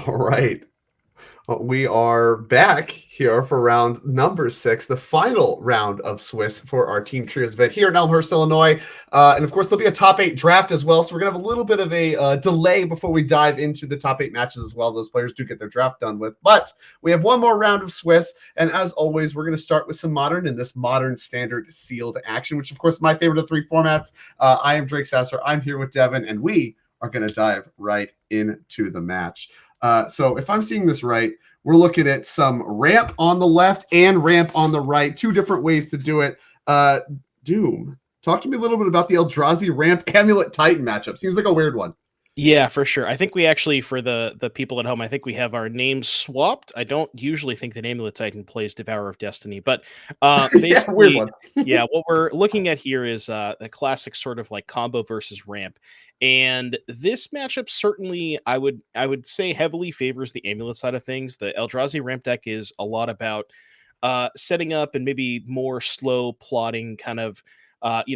All right. We are back here for round number 6, the final round of Swiss for our Team Trios event here in Elmhurst, Illinois. And of course, there'll be a top 8 draft as well. So we're going to have a little bit of a delay before we dive into the top 8 matches as well. Those players do get their draft done with. But we have one more round of Swiss. And as always, we're going to start with some modern in this modern standard sealed action, which, of course, is my favorite of 3 formats. I am Drake Sasser. I'm here with Devin, and we are going to dive right into the match. So if I'm seeing this right, we're looking at some ramp on the left and ramp on the right, 2 different ways to do it. Doom, talk to me a little bit about the Eldrazi ramp Amulet Titan matchup. Seems like a weird one. Yeah, for sure. I think we actually, for the people at home, I think we have our names swapped. I don't usually think that Amulet Titan plays Devourer of Destiny, but Yeah, weird basically, one. yeah, what we're looking at here is the classic sort of like combo versus ramp. And this matchup certainly, I would say, heavily favors the Amulet side of things. The Eldrazi ramp deck is a lot about setting up and maybe more slow plotting kind of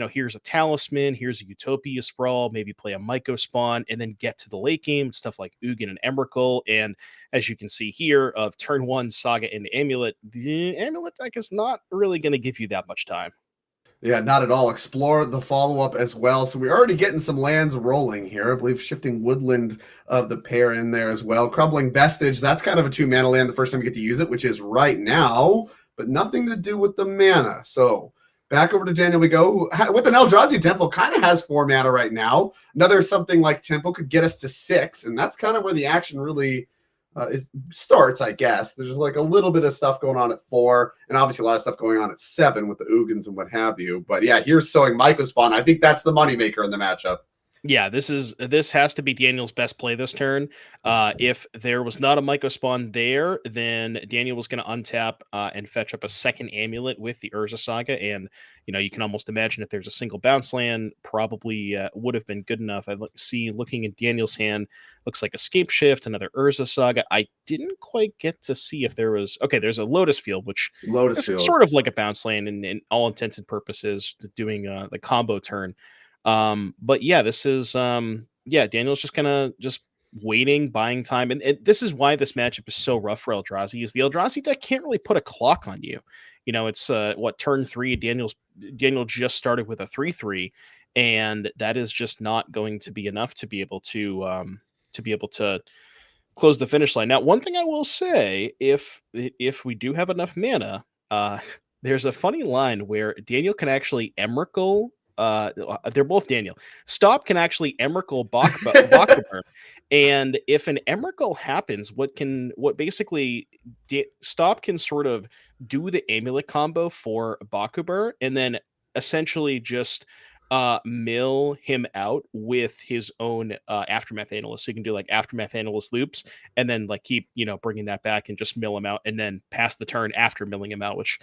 here's a talisman, here's a Utopia Sprawl, maybe play a Myco Spawn, and then get to the late game, stuff like Ugin and Emrakul. And as you can see here, of turn 1 Saga into Amulet, the Amulet deck is not really going to give you that much time. Yeah, not at all. Explore the follow-up as well. So we're already getting some lands rolling here. I believe Shifting Woodland, the pair in there as well. Crumbling Vestige, that's kind of a 2-mana land the first time you get to use it, which is right now, but nothing to do with the mana. So back over to Daniel we go. With an Eldrazi Temple, kind of has 4 mana right now. Another something like Temple could get us to 6, and that's kind of where the action really starts, I guess. There's like a little bit of stuff going on at 4, and obviously a lot of stuff going on at 7 with the Ugins and what have you. But yeah, here's sowing Myco Spawn. I think that's the moneymaker in the matchup. Yeah, this has to be Daniel's best play this turn. If there was not a Myco Spawn there, then Daniel was going to untap and fetch up a second Amulet with the Urza Saga, and you can almost imagine if there's a single bounce land, probably would have been good enough. Looking at Daniel's hand, looks like Escape Shift, another Urza Saga. I didn't quite get to see if there was there's a Lotus Field, which Lotus is Field. sort of like a bounce land in all intents and purposes, doing the combo turn. But yeah, this is Daniel's just kind of just waiting, buying time, and this is why this matchup is so rough for Eldrazi. Is the Eldrazi deck can't really put a clock on you. It's turn 3. Daniel just started with a 3/3, and that is just not going to be enough to be able to close the finish line. Now, one thing I will say, if we do have enough mana, there's a funny line where Daniel can actually Emrakul. They're both Daniel. Stop can actually Emrakul Bakuber, and if an Emrakul happens, what basically Stop can sort of do the Amulet combo for Bakuber, and then essentially just mill him out with his own Aftermath Analyst. So you can do like Aftermath Analyst loops, and then like keep bringing that back and just mill him out, and then pass the turn after milling him out. Which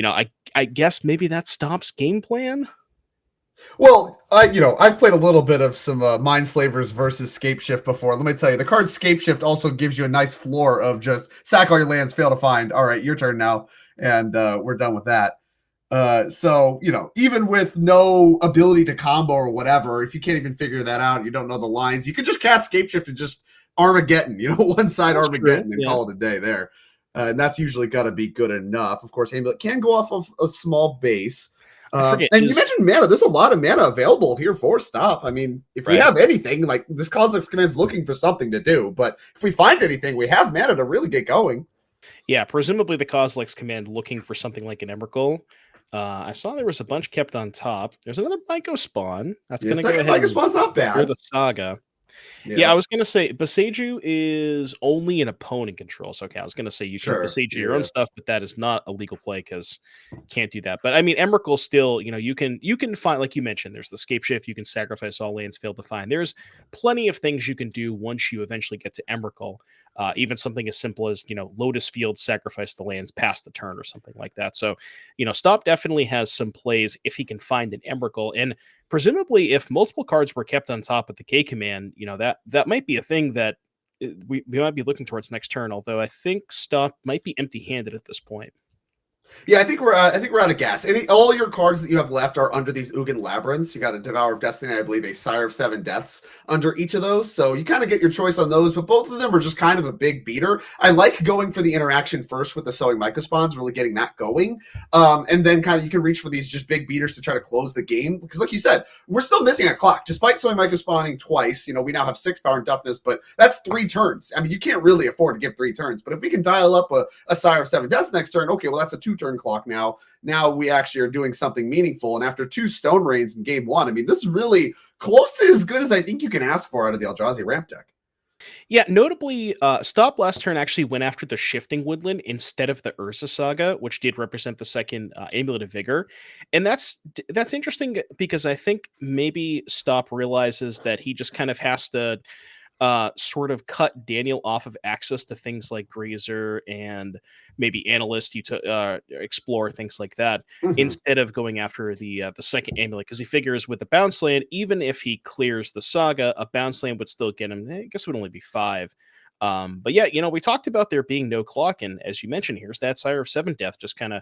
I guess maybe that Stop's game plan. Well, I've played a little bit of some Mind Slavers versus Scape Shift before. Let me tell you, the card Scape Shift also gives you a nice floor of just sack all your lands, fail to find. All right, your turn now, and we're done with that. So even with no ability to combo or whatever, if you can't even figure that out, you don't know the lines, you could just cast Scape Shift and just Armageddon, one side That's Armageddon, true. and Yeah. call it a day there. And that's usually got to be good enough. Of course, Amulet can go off of a small base. I forget. And you mentioned mana. There's a lot of mana available here for Stop. I mean, if we Right. have anything, like this Kozilek's Command's looking for something to do, but if we find anything, we have mana to really get going. Yeah, presumably the Kozilek's Command looking for something like an Emrakul. I saw there was a bunch kept on top. There's another Myco Spawn. That's going to go ahead Myco Spawn's not clear bad. the Saga. Yeah, I was going to say Boseiju is only an opponent controls. Okay, I was going to say you can Boseiju your own stuff, but that is not a legal play because you can't do that. But I mean, Emrakul still, you can find, like you mentioned, there's the Scape Shift. You can sacrifice all lands, fail to find. There's plenty of things you can do once you eventually get to Emrakul. Even something as simple as Lotus Field, sacrifice the lands past the turn or something like that. So Stop definitely has some plays if he can find an Emrakul, and presumably if multiple cards were kept on top of the K command, that might be a thing that we might be looking towards next turn. Although I think Stop might be empty handed at this point. Yeah, I think we're out of gas. All your cards that you have left are under these Ugin labyrinths. You got a Devour of Destiny, I believe, a Sire of Seven Deaths under each of those. So you kind of get your choice on those, but both of them are just kind of a big beater. I like going for the interaction first with the sowing mycospawns, really getting that going, and then kind of you can reach for these just big beaters to try to close the game. Because, like you said, we're still missing a clock, despite sowing mycospawning twice. You know, we now have 6 power and toughness, but that's 3 turns. I mean, you can't really afford to give 3 turns. But if we can dial up a Sire of Seven Deaths next turn, okay, well that's a 2-turn clock now. Now we actually are doing something meaningful. And after 2 Stone Rains in game 1, I mean, this is really close to as good as I think you can ask for out of the Eldrazi ramp deck. Yeah, notably, Stop last turn actually went after the Shifting Woodland instead of the Urza Saga, which did represent the second Amulet of Vigor, and that's interesting because I think maybe Stop realizes that he just kind of has to sort of cut Daniel off of access to things like Grazer and maybe Analyst, Explore, things like that, Mm-hmm. instead of going after the second amulet, because he figures with the bounce land, even if he clears the saga, a bounce land would still get him. I guess it would only be 5. But yeah, we talked about there being no clock, and as you mentioned, here's that Sire of Seven Death just kind of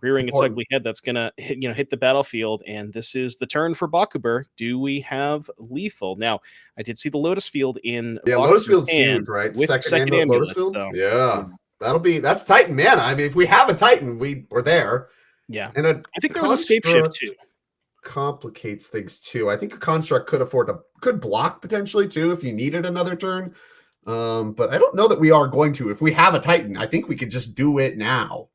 rearing its Important. ugly head. That's gonna hit the battlefield, and this is the turn for Bakuber. Do we have lethal? Now, I did see the Lotus Field in Yeah, Lotus Bakuber's Field's hand huge, right? with the Second second amulet, Lotus amulet. Field. So yeah, Yeah, that's Titan mana. I mean, if we have a Titan, we're there. yeah. And a I think there was escape shift construct too. complicates things too. I think a construct could block potentially too if you needed another turn. But I don't know that we are going to. If we have a Titan, I think we could just do it now.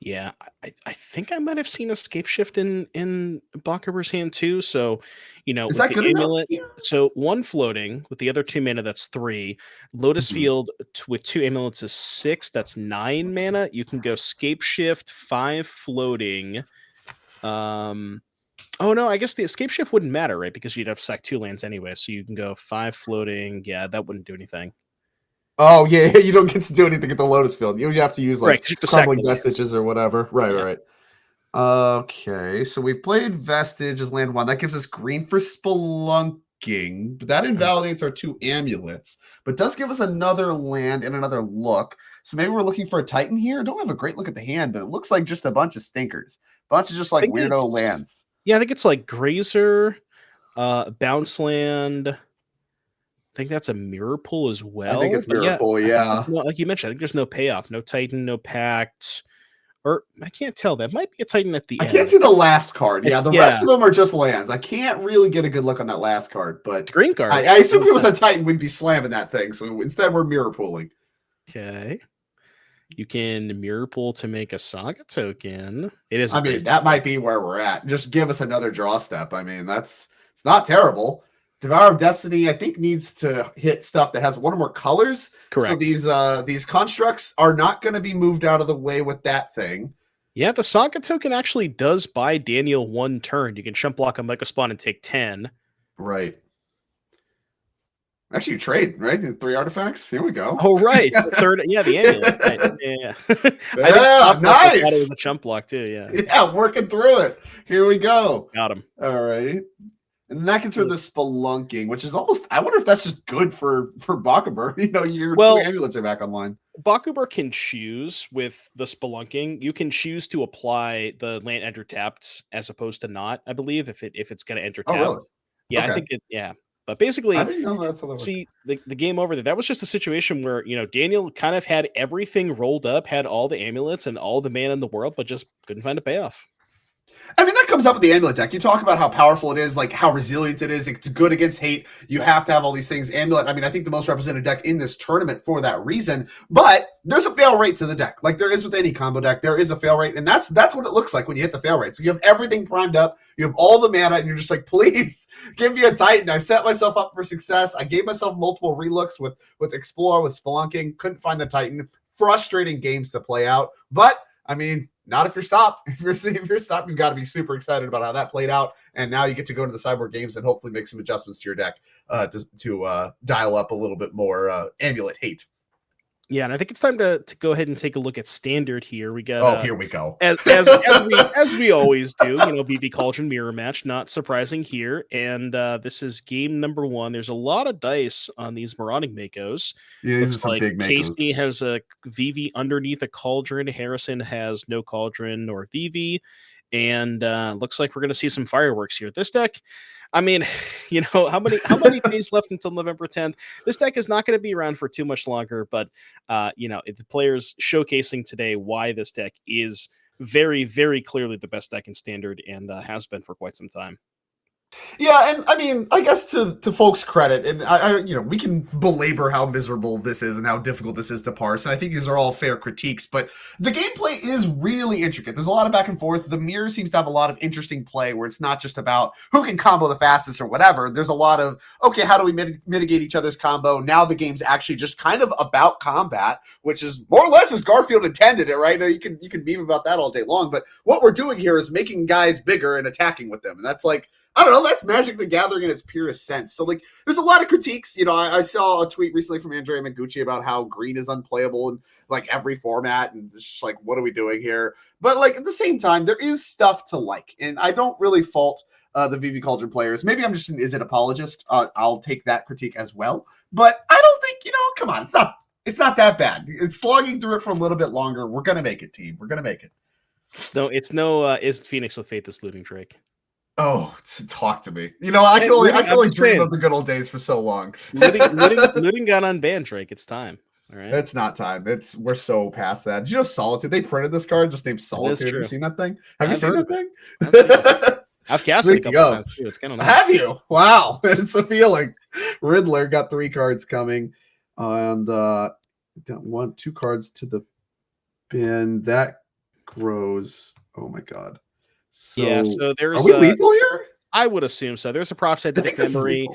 Yeah, I think I might have seen escape shift in Bakuber's hand too. So, Is with that the good enough amulet, here? so 1 floating with the other 2 mana, that's 3. Lotus Mhm. Field with 2 amulets is 6. That's 9 mana. You can go scape shift 5 floating. Oh no, I guess the escape shift wouldn't matter, right? Because you'd have sack 2 lands anyway. So you can go 5 floating. Yeah, that wouldn't do anything. Oh yeah, you don't get to do anything at the Lotus Field. You have to use Right, like because you have to sack crumbling the lands. vestiges or whatever. Right, Yeah. right. Okay, so we've played Vestige as land 1. That gives us green for Spelunking, but that Mm. invalidates our 2 amulets, but does give us another land and another look. So maybe we're looking for a Titan here. Don't have a great look at the hand, but it looks like just a bunch of stinkers, bunch of just I like think weirdo it's lands. yeah, I think it's like Grazer, Bounce Land. I think that's a mirror pull as I think well. it's But Mirror yeah, Pull. I think there's Yeah, no, like you mentioned, I think there's no payoff, no Titan, no Pact, or I can't tell. That might be a Titan at the I can't end. see the last card. Yeah, the rest Yeah, of them are just lands. I can't really get a good look on that last card, but green card. I How assume if about it was that? a Titan, we'd be slamming that thing. So instead, we're mirror pulling. Okay. You can mirror pull to make a saga token. It is a I great mean, that saga. might be where we're at. Just give us another draw step. I mean, it's not terrible. Devour of Destiny, I think, needs to hit stuff that has one or more colors. So Correct. these constructs are not going to be moved out of the way with that thing. Yeah, the saga token actually does buy Daniel 1 turn. You can chump block a Mycospawn and take 10. Right. Actually, you trade, right? 3 artifacts. Here we go. Oh, right. The third, yeah, the amulet. Right. Yeah. I think Yeah, Stop also thought it nice. was a chump block too. Yeah. Yeah, working through it. Here we go. Got him. All right. And that gets rid of the spelunking, which is almost, I wonder if that's just good for Bakuber. Your 2 Well, amulets are back online. Bakuber can choose with the spelunking. You can choose to apply the land enter tapped as opposed to not, I believe, if it's gonna enter Oh, tapped. really? Yeah, I Okay. think it yeah. But I basically, didn't know that's how that worked. see the game over there. That was just a situation where Daniel kind of had everything rolled up, had all the amulets and all the mana in the world, but just couldn't find a payoff. I mean, that comes up with the amulet deck. You talk about how powerful it is, like how resilient it is. It's good against hate. You have to have all these things. Amulet, I mean, I think the most represented deck in this tournament for that reason. But there's a fail rate to the deck. Like there is with any combo deck, there is a fail rate. And that's what it looks like when you hit the fail rate. So you have everything primed up. You have all the mana, and you're just like, please give me a Titan. I set myself up for success. I gave myself multiple relooks with Explore, with Spelunking. Couldn't find the Titan. Frustrating games to play out. But I mean, not if you're Stop. If you're Stop, you've got to be super excited about how that played out. And now you get to go to the Cyborg Games and hopefully make some adjustments to your deck to dial up a little bit more amulet hate. Yeah, and I think it's time to go ahead and take a look at standard here. We got Oh, here we go. as we always do, VV Cauldron mirror match, not surprising here. And this is game number 1. There's a lot of dice on these marauding Makos. Yeah, these are Looks some like big makos. Casey has a VV underneath a cauldron. Harrison has no cauldron or VV. And looks like we're gonna see some fireworks here. This deck, I mean, how many days left until November 10th? This deck is not going to be around for too much longer, but the players showcasing today why this deck is very, very clearly the best deck in standard and has been for quite some time. Yeah, and I mean, I guess to folks' credit, and we can belabor how miserable this is and how difficult this is to parse, and I think these are all fair critiques. But the gameplay is really intricate. There's a lot of back and forth. The mirror seems to have a lot of interesting play, where it's not just about who can combo the fastest or whatever. There's a lot of how do we mitigate each other's combo? Now the game's actually just kind of about combat, which is more or less as Garfield intended it, right? You can meme about that all day long, but what we're doing here is making guys bigger and attacking with them, and that's like, I don't know, that's Magic the Gathering in its purest sense. So, like, there's a lot of critiques. I saw a tweet recently from Andrea Mengucci about how green is unplayable in, like, every format, and it's just like, what are we doing here? But, like, at the same time, there is stuff to like, and I don't really fault the VV Cauldron players. Maybe I'm just an is it apologist. I'll take that critique as well. But I don't think, come on, it's not that bad. It's slogging through it for a little bit longer. We're going to make it, team. We're going to make it. It's no is Phoenix with Faith this looting Drake. Oh, talk to me. I can only dream of the good old days for so long. looting got unbanned, Drake. It's time. All right. It's not time. We're so past that. Did you know Solitude? They printed this card just named Solitude. Have you seen that thing? Have you seen that thing? I've cast it a couple times too. It's kind of nice. Have you? Wow. It's appealing. Riddler got 3 cards coming. And don't want 2 cards to the bin. That grows. Oh my god. So there's are we lethal here? I would assume so. There's a prof set memory.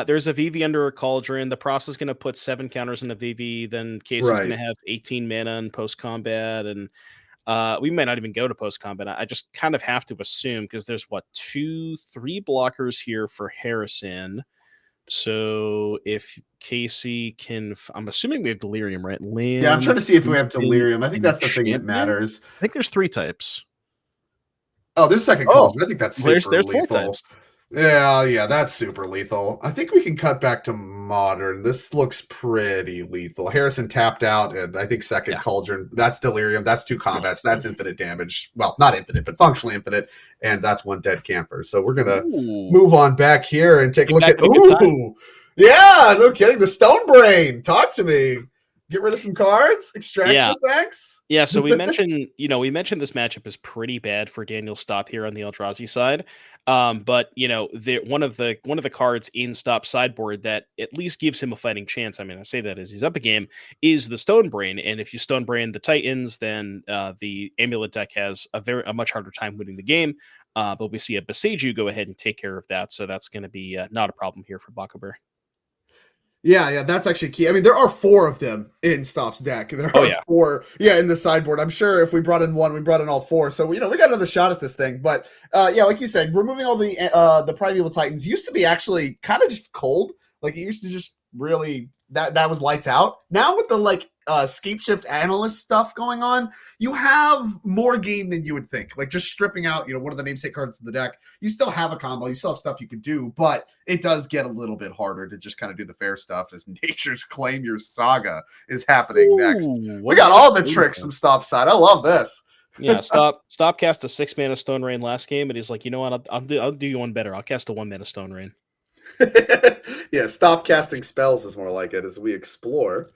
There's a VV under a cauldron. The prof's is going to put 7 counters in a VV. Then Casey's going to have 18 mana in post combat, and we might not even go to post combat. I just kind of have to assume because there's 2, 3 blockers here for Harrison. So if Casey can, I'm assuming we have Delirium, right? Land, yeah, I'm trying to see if we have Delirium. I think that's the thing that matters. I think there's 3 types. Oh, there's second cauldron. I think that's super there's lethal. 4 types. Yeah, that's super lethal. I think we can cut back to modern. This looks pretty lethal. Harrison tapped out, and I think second cauldron. That's Delirium. That's 2 combats. That's infinite damage. Well, not infinite, but functionally infinite. And that's 1 dead camper. So we're gonna move on back here and take a look at. Ooh, yeah, no kidding. The Stone Brain. Talk to me. Get rid of some cards. Extraction effects. Yeah, so we mentioned, this matchup is pretty bad for Daniel Stop here on the Eldrazi side. But one of the cards in Stop sideboard that at least gives him a fighting chance. I mean, I say that as he's up a game, is the Stone Brain. And if you Stone Brain the Titans, then the Amulet deck has a much harder time winning the game. But we see a Beseju go ahead and take care of that. So that's going to be not a problem here for Bakuber. Yeah, that's actually key. I mean, there are 4 of them in Stop's deck. There are 4, in the sideboard. I'm sure if we brought in 1, we brought in all 4. So, we got another shot at this thing. But, like you said, removing all the Primeval Titans used to be actually kind of just cold. Like, it used to just really, that was lights out. Now with the, Scape Shift Analyst stuff going on, you have more game than you would think. Like, just stripping out, one of the namesake cards in the deck, you still have a combo, you still have stuff you can do, but it does get a little bit harder to just kind of do the fair stuff as Nature's Claim Your Saga is happening next. We got all the tricks from Stop's side. I love this. Yeah, Stop cast a 6 mana Stone Rain last game, and he's like, you know what, I'll do you one better. I'll cast a 1 mana Stone Rain. Yeah, Stop casting spells is more like it as we explore.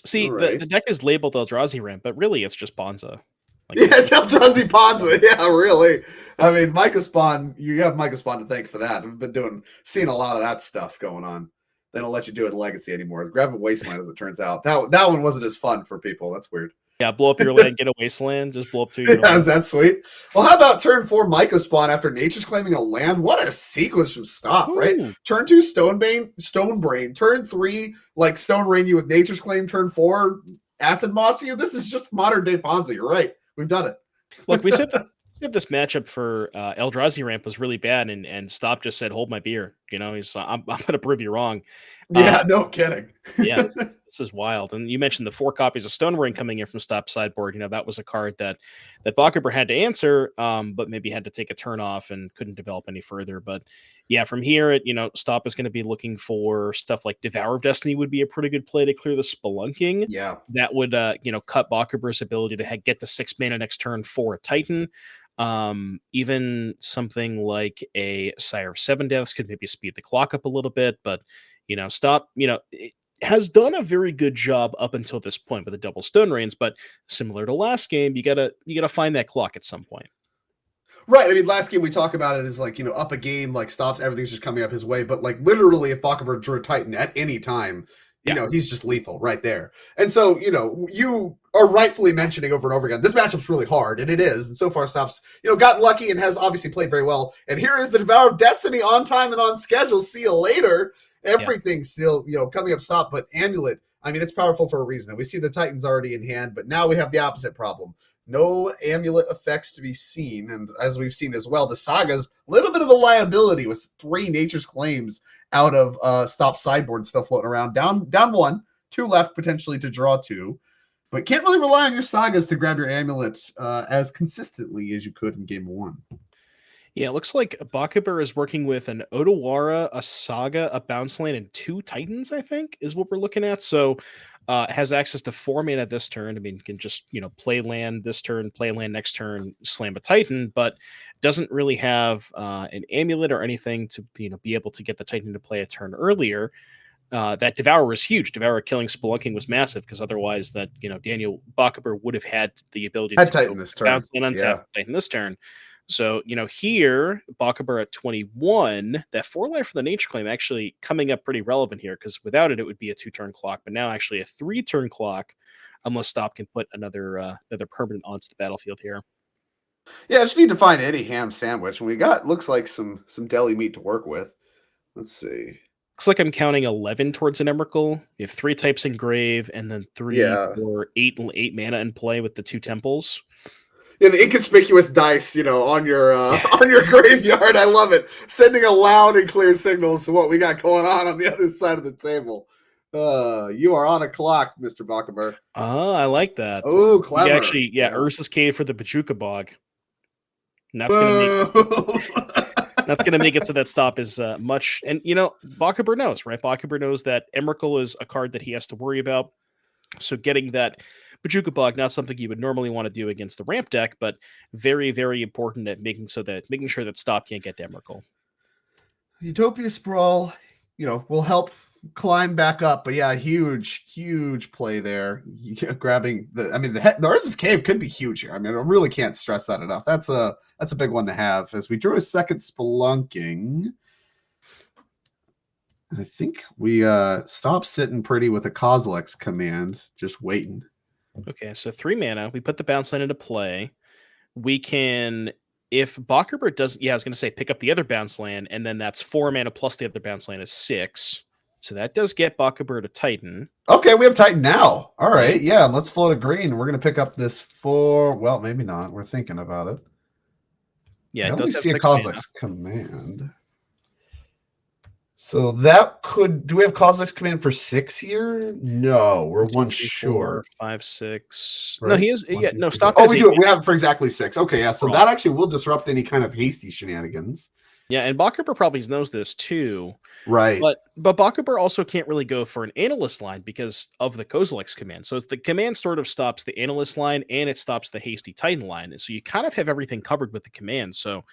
See, the deck is labeled Eldrazi Ramp, but really it's just Bonza. It's Eldrazi Bonza. Yeah, really. I mean, Micah Spawn, you have Micah Spawn to thank for that. We've been seeing a lot of that stuff going on. They don't let you do it in Legacy anymore. Grab a Wasteland, as it turns out. That one wasn't as fun for people. That's weird. Yeah, blow up your land, get a Wasteland, just blow up 2 your land. Is that sweet? Well, how about turn 4 Micah Spawn after Nature's Claiming a land? What a sequence from Stop, right? Turn 2 Stone Brain. Turn 3, Stone Rain you with Nature's Claim. Turn 4 Acid Moss you. This is just modern day Ponzi. You're right. We've done it. Look, we said this matchup for Eldrazi Ramp was really bad, and Stop just said, hold my beer. You know, he's I'm going to prove you wrong. Uh, Yeah, no kidding. yeah, this is wild. And you mentioned the 4 copies of Stone Ring coming in from Stop Sideboard. You know, that was a card that Bakabur had to answer, but maybe had to take a turn off and couldn't develop any further. But yeah, from here, Stop is going to be looking for stuff like Devour of Destiny would be a pretty good play to clear the Spelunking. Yeah. That would cut Bakabur's ability to get the 6 mana next turn for a Titan. Even something like a Sire of Seven Deaths could maybe speed the clock up a little bit, but Stop, it has done a very good job up until this point with the double Stone Rains, but similar to last game, you gotta find that clock at some point. Right. I mean, last game we talk about it as like, up a game, like Stops, everything's just coming up his way. But like literally, if Bakabur drew a Titan at any time, he's just lethal right there. And so, you are rightfully mentioning over and over again, this matchup's really hard, and it is. And so far, Stops, gotten lucky and has obviously played very well. And here is the Devour of Destiny on time and on schedule. See you later. Everything's still, coming up Stop, but Amulet, I mean, it's powerful for a reason. And we see the Titans already in hand, but now we have the opposite problem. No amulet effects to be seen, and as we've seen as well, the Saga's a little bit of a liability with 3 Nature's Claims out of Stop sideboard still floating around. Down 1, 2 left potentially to draw 2, but can't really rely on your Sagas to grab your amulets as consistently as you could in Game 1. Yeah, it looks like Bakabur is working with an Odawara, a Saga, a Bounce Land, and 2 Titans, I think, is what we're looking at. So has access to 4 mana this turn. I mean, can just, play land this turn, play land next turn, slam a Titan, but doesn't really have an amulet or anything to, be able to get the Titan to play a turn earlier. That Devour was huge. Devour killing Spelunking was massive because otherwise that, Daniel Bakabur would have had the ability to Titan this turn. Bounce and untap Titan this turn. So, here, Bakabur at 21, that 4 life for the Nature Claim actually coming up pretty relevant here, because without it, it would be a 2-turn clock, but now actually a 3-turn clock, unless Stop can put another permanent onto the battlefield here. Yeah, I just need to find any ham sandwich, and we got, looks like some deli meat to work with. Let's see. Looks like I'm counting 11 towards an Emrakul. You have 3 types engrave, and then 3 or 8 mana in play with the 2 temples. Yeah, the inconspicuous dice, on your on your graveyard. I love it. Sending a loud and clear signal to what we got going on the other side of the table. You are on a clock, Mr. Bakabur. Oh, I like that. Oh, clever. You actually, Ursa's Cave for the Bajuka Bog. And that's gonna make it so that Stop is much. And Bakabur knows, right? Bakabur knows that Emrakul is a card that he has to worry about. So getting that Bajuka Bog, not something you would normally want to do against the ramp deck, but very, very important at making sure that Stop can't get to Emrakul. Utopia Sprawl, will help climb back up, but yeah, huge play there. Grabbing the Urza's Cave could be huge here. I mean, I really can't stress that enough. That's a big one to have. As we drew a second Spelunking, I think we stopped sitting pretty with a Kozilek's Command, just waiting. Okay, so 3 mana. We put the bounce line into play. We can, if Bakabur doesn't, I was going to say pick up the other bounce land, and then that's 4 mana plus the other bounce land is 6. So that does get Bakabur to Titan. Okay, we have Titan now. All right, yeah, let's float a green. We're going to pick up this 4. Well, maybe not. We're thinking about it. Yeah, it does see a Kozilek's Command. So that could. Do we have Kozilek's Command for 6 here? No, we're 1 short. 5, 6. Right? No, he is. Stop. Oh, we do. We have it for exactly 6. Okay, yeah. So that actually will disrupt any kind of hasty shenanigans. Yeah, and Bakabur probably knows this too. Right. But Bakabur also can't really go for an analyst line because of the Kozilek's command. So the command sort of stops the analyst line and it stops the hasty Titan line. And so you kind of have everything covered with the command. So,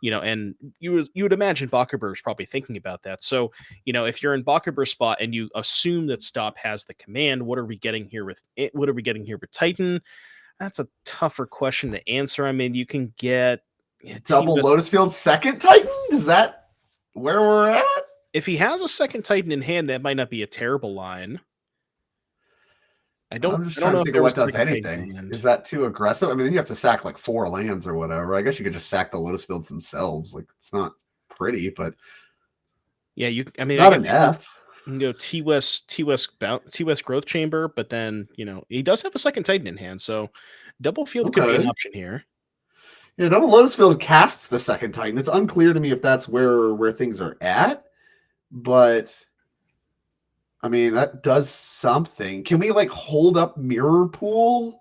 and you would imagine Bakabur is probably thinking about that. So, if you're in Bakabur's spot and you assume that Stop has the command, what are we getting here with Titan? That's a tougher question to answer. I mean, you can get double Lotus Field second Titan? Is that where we're at? If he has a second Titan in hand, that might not be a terrible line. I'm just trying to think of what does anything. Is that too aggressive? I mean, then you have to sack like 4 lands or whatever. I guess you could just sack the Lotus Fields themselves. Like, it's not pretty, but yeah, not an F. You can go T West Growth Chamber, but then he does have a second Titan in hand, so double field could be an option here. Yeah, double Lotus Field casts the second Titan. It's unclear to me if that's where things are at. but I mean that does something. Can we like hold up Mirror Pool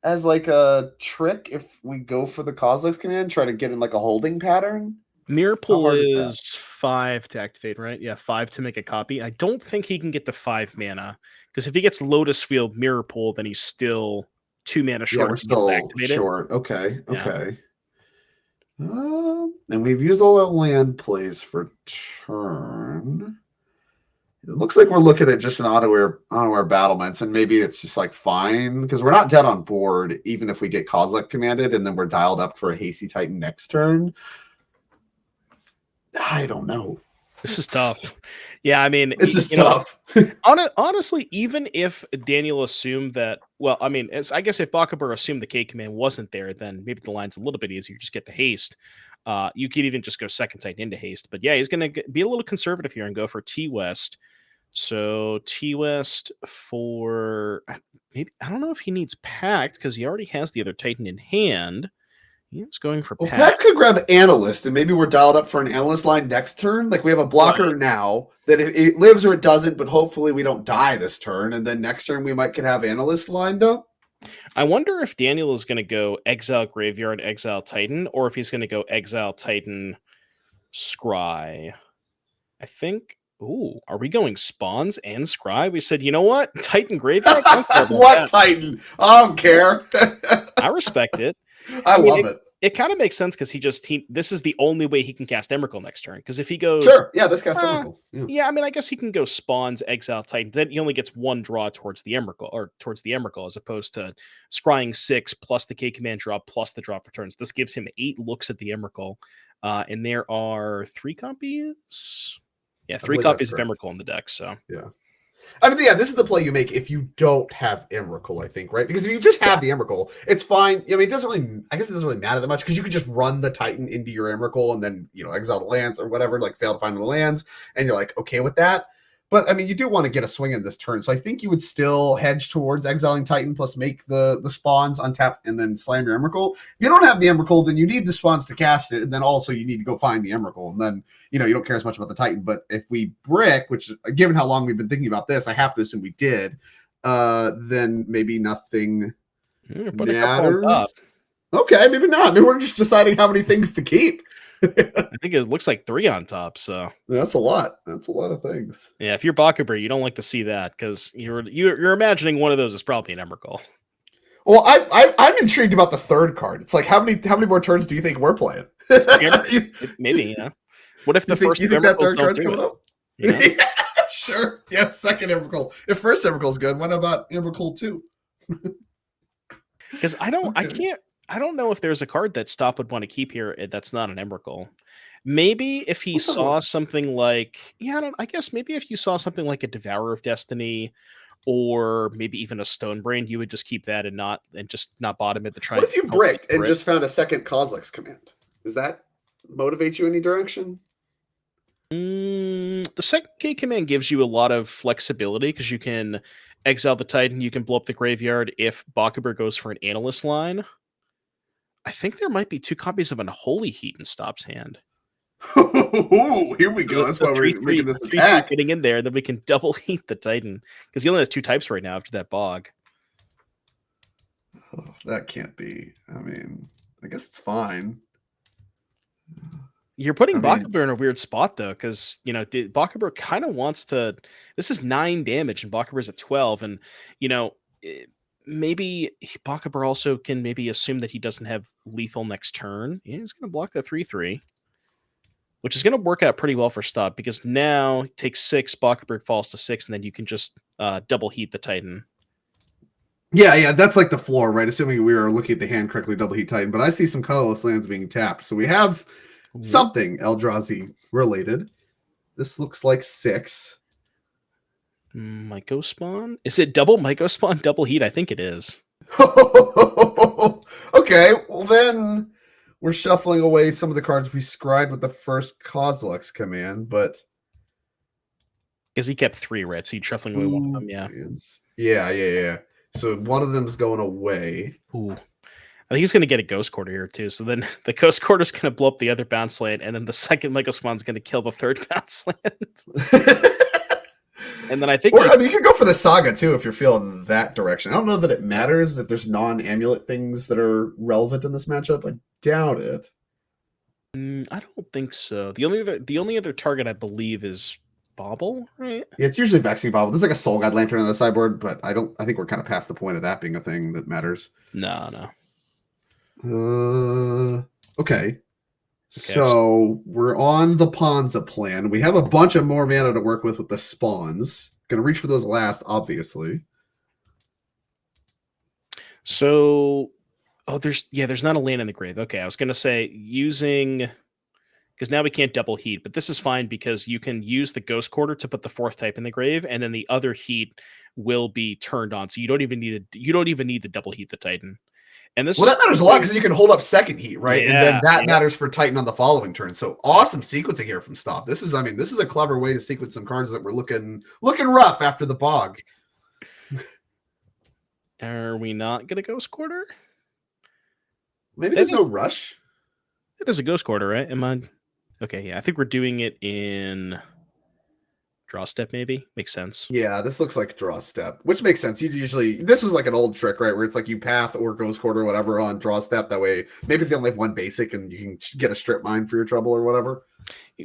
as like a trick if we go for the Kozilek's command, try to get in like a holding pattern? Mirror How Pool hard is that? is 5 to activate, right? Yeah, 5 to make a copy. I don't think he can get to 5 mana, because if he gets Lotus Field Mirror Pool, then he's still 2 mana Yeah, short we're to be able to still activate it. short. Okay, Yeah. okay. And we've used all our land plays for turn. It looks like we're looking at just an auto-aware battlements, and maybe it's just like fine because we're not dead on board, even if we get Kozilek commanded and then we're dialed up for a Hasty Titan next turn. I don't know. This is tough. Yeah, I mean, This is you know, tough. honestly, even if Daniel assumed that, well, I mean, I guess if Bakabur assumed the K command wasn't there, then maybe the line's a little bit easier. Just get the haste. You could even just go second Titan into haste. But yeah, he's going to be a little conservative here and go for T West. So T West for maybe, I don't know if he needs Pact because he already has the other Titan in hand. He's going for Well, Pact. Pat could grab Analyst, and maybe we're dialed up for an Analyst line next turn. Like we have a blocker Right. now that it lives or it doesn't, but hopefully we don't die this turn. And then next turn we might could have Analyst lined up. I wonder if Daniel is going to go Exile Graveyard, Exile Titan, or if he's going to go Exile Titan, Scry. I think. Ooh, are we going Spawns and Scry? We said, you know what? Titan Graveyard? I don't care about What that. Titan? I don't care. I respect it. I mean, love it. It kind of makes sense because this is the only way he can cast Emrakul next turn. Because if he goes, Sure. Yeah, this guy's Emrakul. Yeah. yeah, I mean, I guess he can go Spawns, Exile Titan. Then he only gets one draw towards the Emrakul, as opposed to scrying 6 plus the K command draw plus the draw for turns. This gives him 8 looks at the Emrakul, and there are 3 copies. Yeah, I 3 believe that's copies of correct. Emrakul in the deck. So Yeah. I mean, yeah, this is the play you make if you don't have Emrakul, I think, right? Because if you just have the Emrakul, it's fine. I mean, it doesn't really, I guess it doesn't really matter that much because you could just run the Titan into your Emrakul and then, exile the lands or whatever, like fail to find the lands, and you're like, okay with that. But I mean, you do want to get a swing in this turn. So I think you would still hedge towards exiling Titan plus make the spawns untap and then slam your Emrakul. If you don't have the Emrakul, then you need the spawns to cast it. And then also you need to go find the Emrakul. And then, you don't care as much about the Titan. But if we brick, which given how long we've been thinking about this, I have to assume we did, then maybe nothing put a couple on top. matters. Okay, maybe not. Maybe we're just deciding how many things to keep. I think it looks like 3 on top. So that's a lot. That's a lot of things. yeah, if you're Bakabur, you don't like to see that because you're imagining one of those is probably an Emrakul. Well, I'm intrigued about the third card. It's like how many more turns do you think we're playing? Maybe, yeah. What if the first you think that third card's do coming it? up? You know? Yeah, sure. Yeah, second Emrakul. If first Emrakul's good, what about Emrakul 2? Because I don't know if there's a card that Stop would want to keep here that's not an Emrakul. Maybe if he saw something like, I guess maybe if you saw something like a Devourer of Destiny or maybe even a Stonebrain, you would just keep that and just not bottom it to try. What if you bricked and just found a second Kozilek's command? Does that motivate you any direction? The second K command gives you a lot of flexibility because you can exile the Titan, you can blow up the graveyard if Bakabur goes for an Analyst line. I think there might be 2 copies of Unholy Heat in Stop's hand. Ooh, here we go. That's why we're making this attack. Getting in there, then we can double heat the Titan because he only has 2 types right now after that bog. Oh, that can't be. I mean, I guess it's fine. You're putting Bakabur in a weird spot though, because Bakabur kind of wants to. This is 9 damage, and Bakabur's at 12, and maybe Bakabur also can maybe assume that he doesn't have lethal next turn. Yeah, he's going to block the 3/3, which is going to work out pretty well for Stop because now he takes 6, Bakabur falls to 6, and then you can just double heat the Titan. Yeah, that's like the floor, right? Assuming we are looking at the hand correctly, double heat Titan. But I see some colorless lands being tapped, so we have something Eldrazi related. This looks like 6. Myco Spawn? Is it double Myco Spawn, double heat? I think it is. Okay, well then we're shuffling away some of the cards we scried with the first Kozilek's command, but because he kept 3 red, so he's shuffling away one of them. Yeah. Yeah. So one of them's going away. Ooh. I think he's going to get a Ghost Quarter here too. So then the Ghost Quarter is going to blow up the other bounce land, and then the second Mega Spawn is going to kill the third bounce land. And then I think, Or I mean, you could go for the Saga too if you're feeling that direction. I don't know that it matters if there's non-amulet things that are relevant in this matchup. I doubt it. I don't think so. The only other target I believe is Bobble, right? Yeah, it's usually Vexing Bobble. There's like a Soul God Lantern on the sideboard, but I think we're kind of past the point of that being a thing that matters. No. Okay. So we're on the Ponza plan. We have a bunch of more mana to work with the spawns. Gonna reach for those last, obviously. So, there's not a land in the grave. Okay, I was gonna say using, because now we can't double heat, but this is fine because you can use the Ghost Quarter to put the fourth type in the grave, and then the other heat will be turned on. So you don't even need the double heat the Titan. And this that matters a lot because you can hold up second heat, right? Yeah, and then that matters for Titan on the following turn. So awesome sequencing here from Stop. This is a clever way to sequence some cards that were looking rough after the bog. Are we not gonna Ghost Quarter? Maybe there's no rush. It is a Ghost Quarter, right? Am I? Okay, yeah. I think we're doing it in Draw Step, maybe. Makes sense. Yeah, this looks like Draw Step, which makes sense. This was like an old trick, right? Where it's like you path or Ghost Quarter or whatever on Draw Step. That way, maybe if you only have one basic and you can get a strip mine for your trouble or whatever.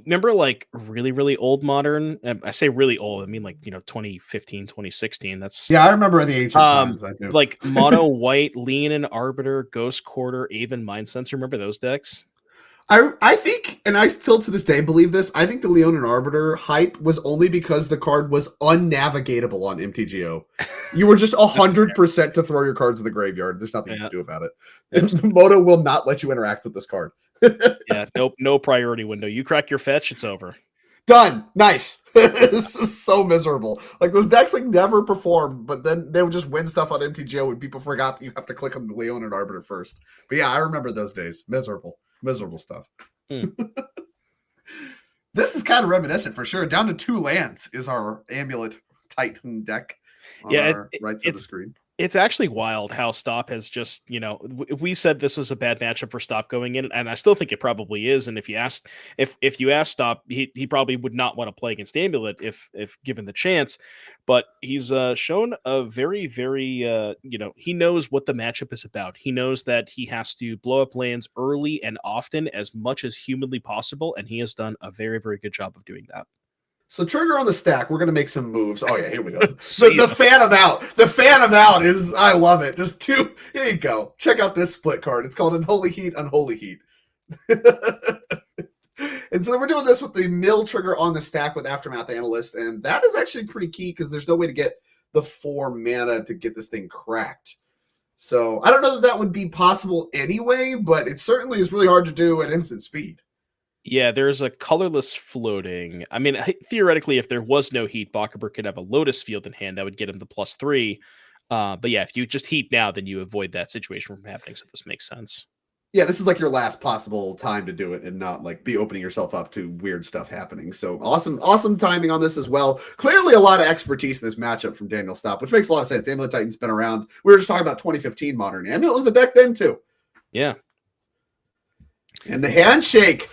Remember, like, really, really old Modern? I say really old. I mean, like, 2015, 2016. That's I remember the ancient times. I do. Like mono white, Lean and Arbiter, Ghost Quarter, Avon, Mind Sensor. Remember those decks? I think, and I still to this day believe this, I think the Leon and Arbiter hype was only because the card was unnavigatable on MTGO. You were just 100% to throw your cards in the graveyard. There's nothing you can do about it. Moto will not let you interact with this card. No priority window. You crack your fetch, it's over. Done. Nice. This is so miserable. Like those decks never perform, but then they would just win stuff on MTGO when people forgot that you have to click on the Leon and Arbiter first. But yeah, I remember those days. Miserable stuff. This is kind of reminiscent for sure. Down to 2 lands is our Amulet Titan deck on our right side of the screen. It's actually wild how Stop has just, we said this was a bad matchup for Stop going in, and I still think it probably is. And if you ask Stop, he probably would not want to play against Amulet if given the chance. But he's shown a very, very, he knows what the matchup is about. He knows that he has to blow up lands early and often as much as humanly possible, and he has done a very, very good job of doing that. So trigger on the stack. We're going to make some moves. Oh, yeah, here we go. The Phantom Out. The Phantom Out is, I love it. Just 2. Here you go. Check out this split card. It's called Unholy Heat, Unholy Heat. And so we're doing this with the mill trigger on the stack with Aftermath Analyst. And that is actually pretty key because there's no way to get the 4 mana to get this thing cracked. So I don't know that would be possible anyway, but it certainly is really hard to do at instant speed. Yeah, there's a colorless floating. I mean, theoretically, if there was no heat, Bakabur could have a Lotus Field in hand that would get him the +3. But yeah, if you just heat now, then you avoid that situation from happening. So this makes sense. Yeah, this is like your last possible time to do it and not like be opening yourself up to weird stuff happening. So awesome timing on this as well. Clearly a lot of expertise in this matchup from Daniel Stop, which makes a lot of sense. Amulet Titan's been around. We were just talking about 2015 Modern. Amulet was a deck then too. Yeah. And the handshake.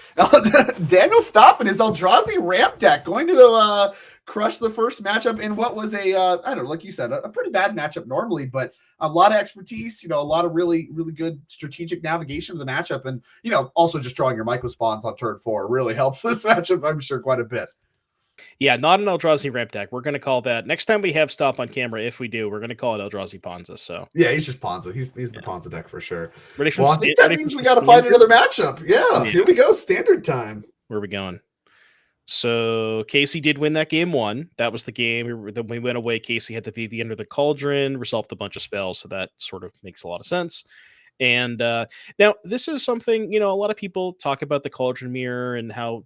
Daniel Stop and his Eldrazi ramp deck going to crush the first matchup in what was I don't know, like you said, a pretty bad matchup normally, but a lot of expertise, a lot of really, really good strategic navigation of the matchup. And, also just drawing your Myco spawns on turn 4 really helps this matchup, I'm sure, quite a bit. Yeah, not an Eldrazi ramp deck. We're going to call that next time we have Stop on camera. If we do, we're going to call it Eldrazi Ponza. So yeah, he's just Ponza. He's the Ponza deck for sure. I think that means we got to find another matchup. Yeah, here we go. Standard time. Where are we going? So Casey did win that game 1. That was the game that we went away. Casey had the VV under the Cauldron, resolved a bunch of spells. So that sort of makes a lot of sense. And now this is something, a lot of people talk about the Cauldron Mirror and how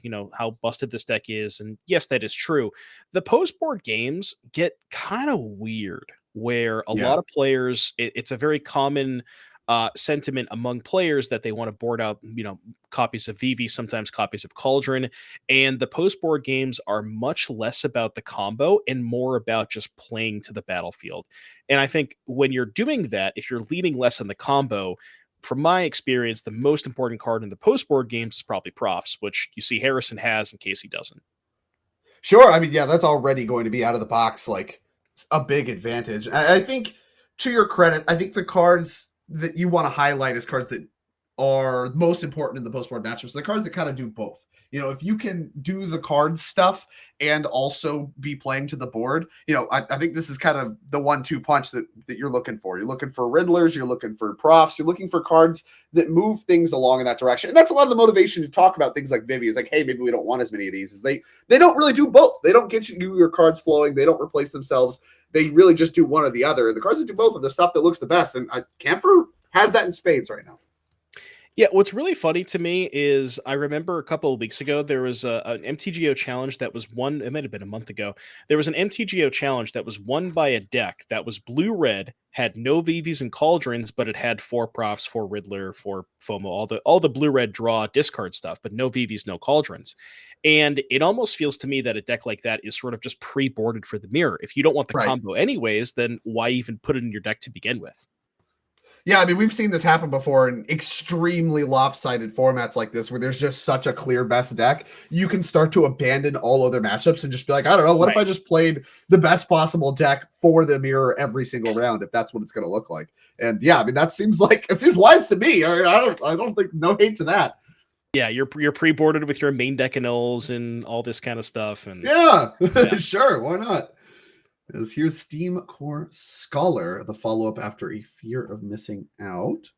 busted this deck is. And yes, that is true. The post-board games get kind of weird where a lot of players, it's a very common sentiment among players that they want to board out, copies of VV, sometimes copies of Cauldron. And the post-board games are much less about the combo and more about just playing to the battlefield. And I think when you're doing that, if you're leaning less on the combo, from my experience, the most important card in the post board games is probably Profs, which you see Harrison has and Casey doesn't. Sure. I mean, yeah, that's already going to be out of the box, like a big advantage. I think, to your credit, I think the cards that you want to highlight as cards that are most important in the post-board matchups, the cards that kind of do both. You know, if you can do the card stuff and also be playing to the board, you know, I think this is kind of the 1-2 punch that you're looking for. You're looking for Riddlers, you're looking for Profs, you're looking for cards that move things along in that direction. And that's a lot of the motivation to talk about things like Vivi. Is like, hey, maybe we don't want as many of these. Is they don't really do both. They don't get you your cards flowing. They don't replace themselves. They really just do one or the other. And the cards that do both are the stuff that looks the best. And Camphor has that in spades right now. Yeah, what's really funny to me is I remember a couple of weeks ago there was an MTGO challenge that was won. It might have been a month ago. There was an MTGO challenge that was won by a deck that was blue-red, had no VVs and Cauldrons, but it had 4 Profs, 4 Riddler, 4 FOMO, all the blue-red draw discard stuff, but no VVs, no Cauldrons. And it almost feels to me that a deck like that is sort of just pre-boarded for the mirror. If you don't want the combo anyways, then why even put it in your deck to begin with? Yeah, I mean, we've seen this happen before in extremely lopsided formats like this, where there's just such a clear best deck. You can start to abandon all other matchups and just be like, I don't know, what if I just played the best possible deck for the mirror every single round, if that's what it's going to look like? And yeah, I mean, that seems wise to me. I don't think, no hate to that. Yeah, you're pre-boarded with your main deck and L's and all this kind of stuff. And yeah. Sure, why not? As here's Steam Core Scholar, the follow-up after a fear of missing out.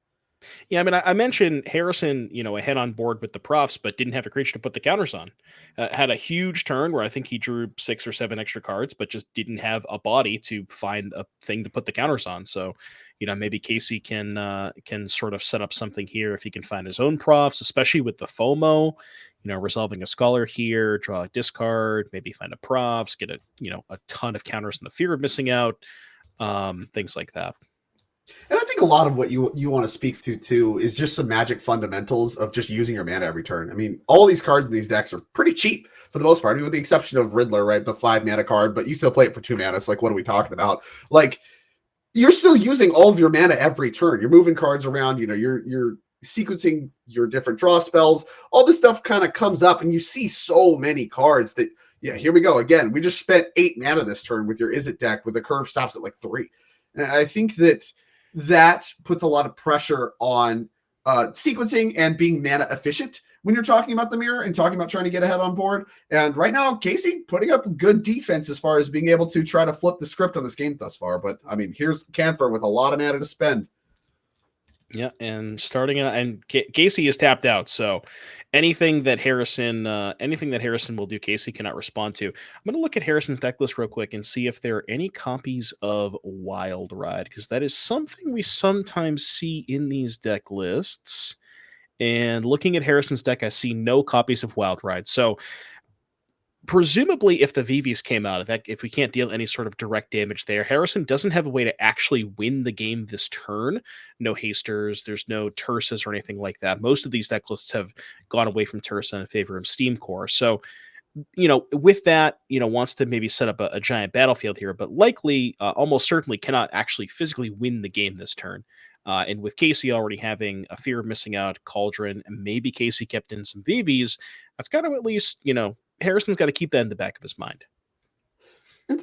Yeah, I mean, I mentioned Harrison, ahead on board with the Profs, but didn't have a creature to put the counters on. Had a huge turn where I think he drew 6 or 7 extra cards, but just didn't have a body to find a thing to put the counters on. So, maybe Casey can sort of set up something here if he can find his own Profs, especially with the FOMO. Resolving a Scholar here, draw a discard, maybe find a Profs, get a ton of counters in the fear of missing out, things like that. And I think a lot of what you want to speak to too is just some Magic fundamentals of just using your mana every turn. I mean, all these cards in these decks are pretty cheap for the most part, with the exception of Riddler, right? The 5 mana card, but you still play it for 2 mana. It's like, what are we talking about? Like, you're still using all of your mana every turn. You're moving cards around. You're sequencing your different draw spells. All this stuff kind of comes up, and you see so many cards that, yeah, here we go again. We just spent 8 mana this turn with your Izzet deck, with the curve stops at like 3. And I think that puts a lot of pressure on sequencing and being mana efficient when you're talking about the mirror and talking about trying to get ahead on board. And right now, Casey putting up good defense as far as being able to try to flip the script on this game thus far. But I mean, here's Camphor with a lot of mana to spend. Yeah, and Casey is tapped out, so anything that Harrison will do, Casey cannot respond to. I'm going to look at Harrison's deck list real quick and see if there are any copies of Wild Ride, because that is something we sometimes see in these deck lists. And looking at Harrison's deck, I see no copies of Wild Ride. So presumably, if the VVs came out, if we can't deal any sort of direct damage there, Harrison doesn't have a way to actually win the game this turn. No hasters, there's no Tursas or anything like that. Most of these deck lists have gone away from Tursa in favor of Steam Core. So, with that, wants to maybe set up a giant battlefield here, but likely, almost certainly cannot actually physically win the game this turn. And with Casey already having a fear of missing out, Cauldron, and maybe Casey kept in some VVs, that's got to at least, Harrison's got to keep that in the back of his mind.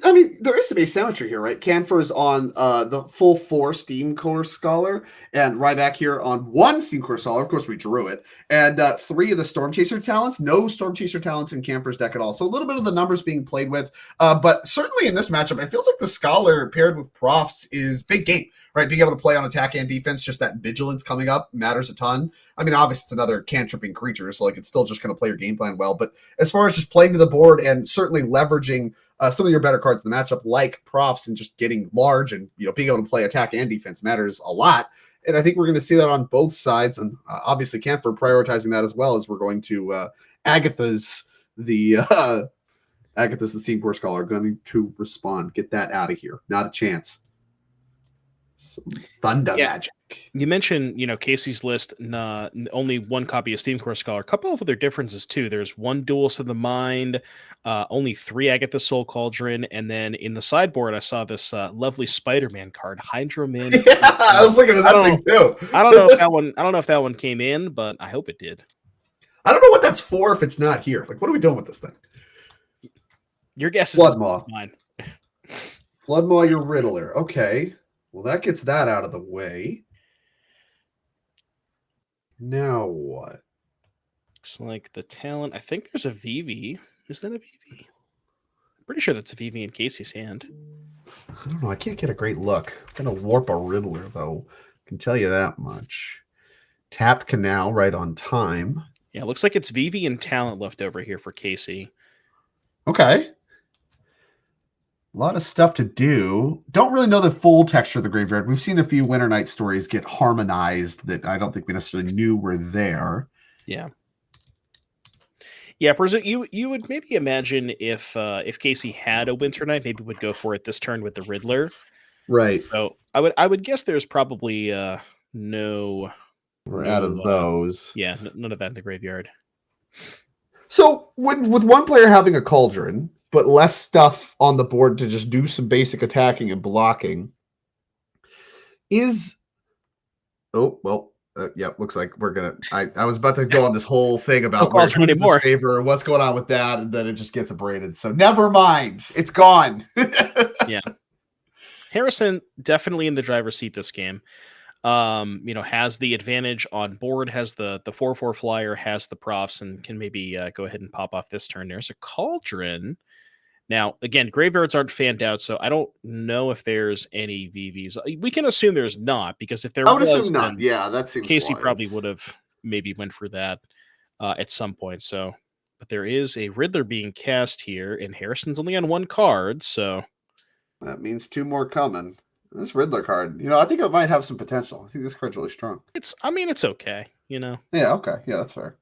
I mean, there is some asymmetry here, right? Camphor's on the full 4 Steam Core Scholar, and Ryback here on 1 Steam Core Scholar. Of course, we drew it. And 3 of the Storm Chaser talents. No Storm Chaser talents in Camphor's deck at all. So a little bit of the numbers being played with. But certainly in this matchup, it feels like the Scholar paired with Profs is big game, right? Being able to play on attack and defense, just that vigilance coming up matters a ton. I mean, obviously, it's another cantripping creature, so like it's still just going to play your game plan well. But as far as just playing to the board and certainly leveraging some of your better cards in the matchup, like Profs, and just getting large and being able to play attack and defense matters a lot. And I think we're going to see that on both sides. And obviously, Camphor prioritizing that as well, as we're going to Agatha's the Steam Core Scholar going to respond. Get that out of here. Not a chance. Some thunder Yeah. magic. You mentioned, Casey's list, only one copy of Steam Core Scholar. A couple of other differences too. There's one Duelist of the Mind, only 3 Agatha Soul Cauldron, and then in the sideboard I saw this lovely Spider-Man card, Hydro Man. Yeah, I was looking at that thing too. I don't know if that one. I don't know if that one came in, but I hope it did. I don't know what that's for if it's not here. Like, what are we doing with this thing? Your guess is as good Floodmaw. as mine. Floodmaw, your Riddler. Okay. Well, that gets that out of the way. Now what? Looks like the talent. I think there's a VV. Is that a VV? I'm pretty sure that's a VV in Casey's hand. I don't know. I can't get a great look. I'm going to warp a Riddler, though. I can tell you that much. Tapped Canal right on time. Yeah, looks like it's VV and talent left over here for Casey. Okay. A lot of stuff to do. Don't really know the full texture of the graveyard. We've seen a few Winter Night stories get harmonized that I don't think we necessarily knew were there. Yeah. Yeah, you would maybe imagine if Casey had a Winter Night, maybe would go for it this turn with the Riddler. Right. So I would guess there's probably no. We're out of those. Yeah, none of that in the graveyard. So with one player having a cauldron, but less stuff on the board to just do some basic attacking and blocking, looks like we're gonna. I was about to go on this whole thing about favor, what's going on with that, and then it just gets abraded. So never mind, it's gone. Yeah, Harrison definitely in the driver's seat this game. Has the advantage on board, has the 4/4 flyer, has the profs, and can maybe go ahead and pop off this turn. There's a cauldron. Now, again, graveyards aren't fanned out, so I don't know if there's any VVs. We can assume there's not, because if there I would assume not. Yeah, that seems Casey wise. probably would have maybe went for that at some point. So, but there is a Riddler being cast here, and Harrison's only on 1 card, so that means 2 more coming. This Riddler card, I think it might have some potential. I think this card's really strong. It's okay, Yeah, okay. Yeah, that's fair.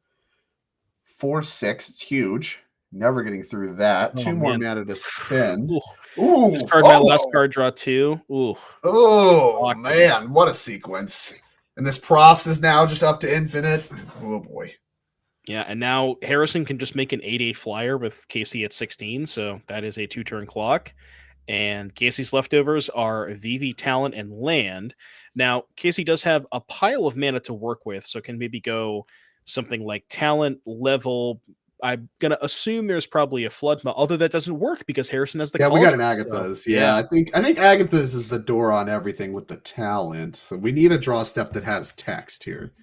4/6, it's huge. Never getting through that. 2 more mana to spend. Ooh, discard my last card, draw 2. Ooh. Oh, man, what a sequence. And this profs is now just up to infinite. Oh, boy. Yeah, and now Harrison can just make an 8/8 flyer with Casey at 16, so that is a 2-turn clock. And Casey's leftovers are VV, talent, and land. Now, Casey does have a pile of mana to work with, so can maybe go something like talent, level. I'm going to assume there's probably a flood, although that doesn't work because Harrison has the cauldron. We got an Agatha's. So, yeah, I think Agatha's is the door on everything with the talent. So we need a draw step that has text here.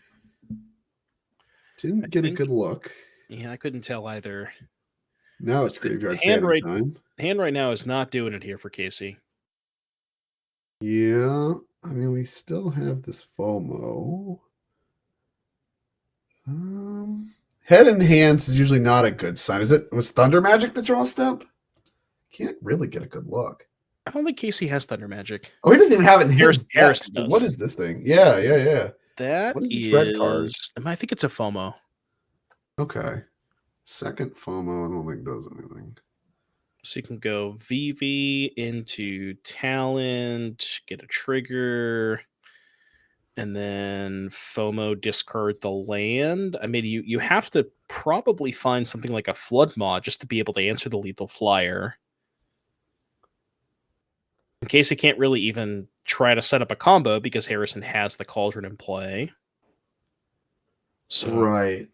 Didn't get a good look. Yeah, I couldn't tell either. No, it's graveyard hand right now is not doing it here for Casey. Yeah, I mean, we still have this FOMO. Head and hands is usually not a good sign. Was Thunder Magic the draw step? Can't really get a good look. I don't think Casey has Thunder Magic. Oh, he doesn't even have it in his Harrison does. What is this thing? Yeah. That what is this red card? I think it's a FOMO. Okay. Second FOMO, I don't think does anything. So you can go VV into talent, get a trigger, and then FOMO discard the land. I mean, you have to probably find something like a Flood Maw just to be able to answer the lethal flyer. In case he can't really even try to set up a combo because Harrison has the Cauldron in play. So, right.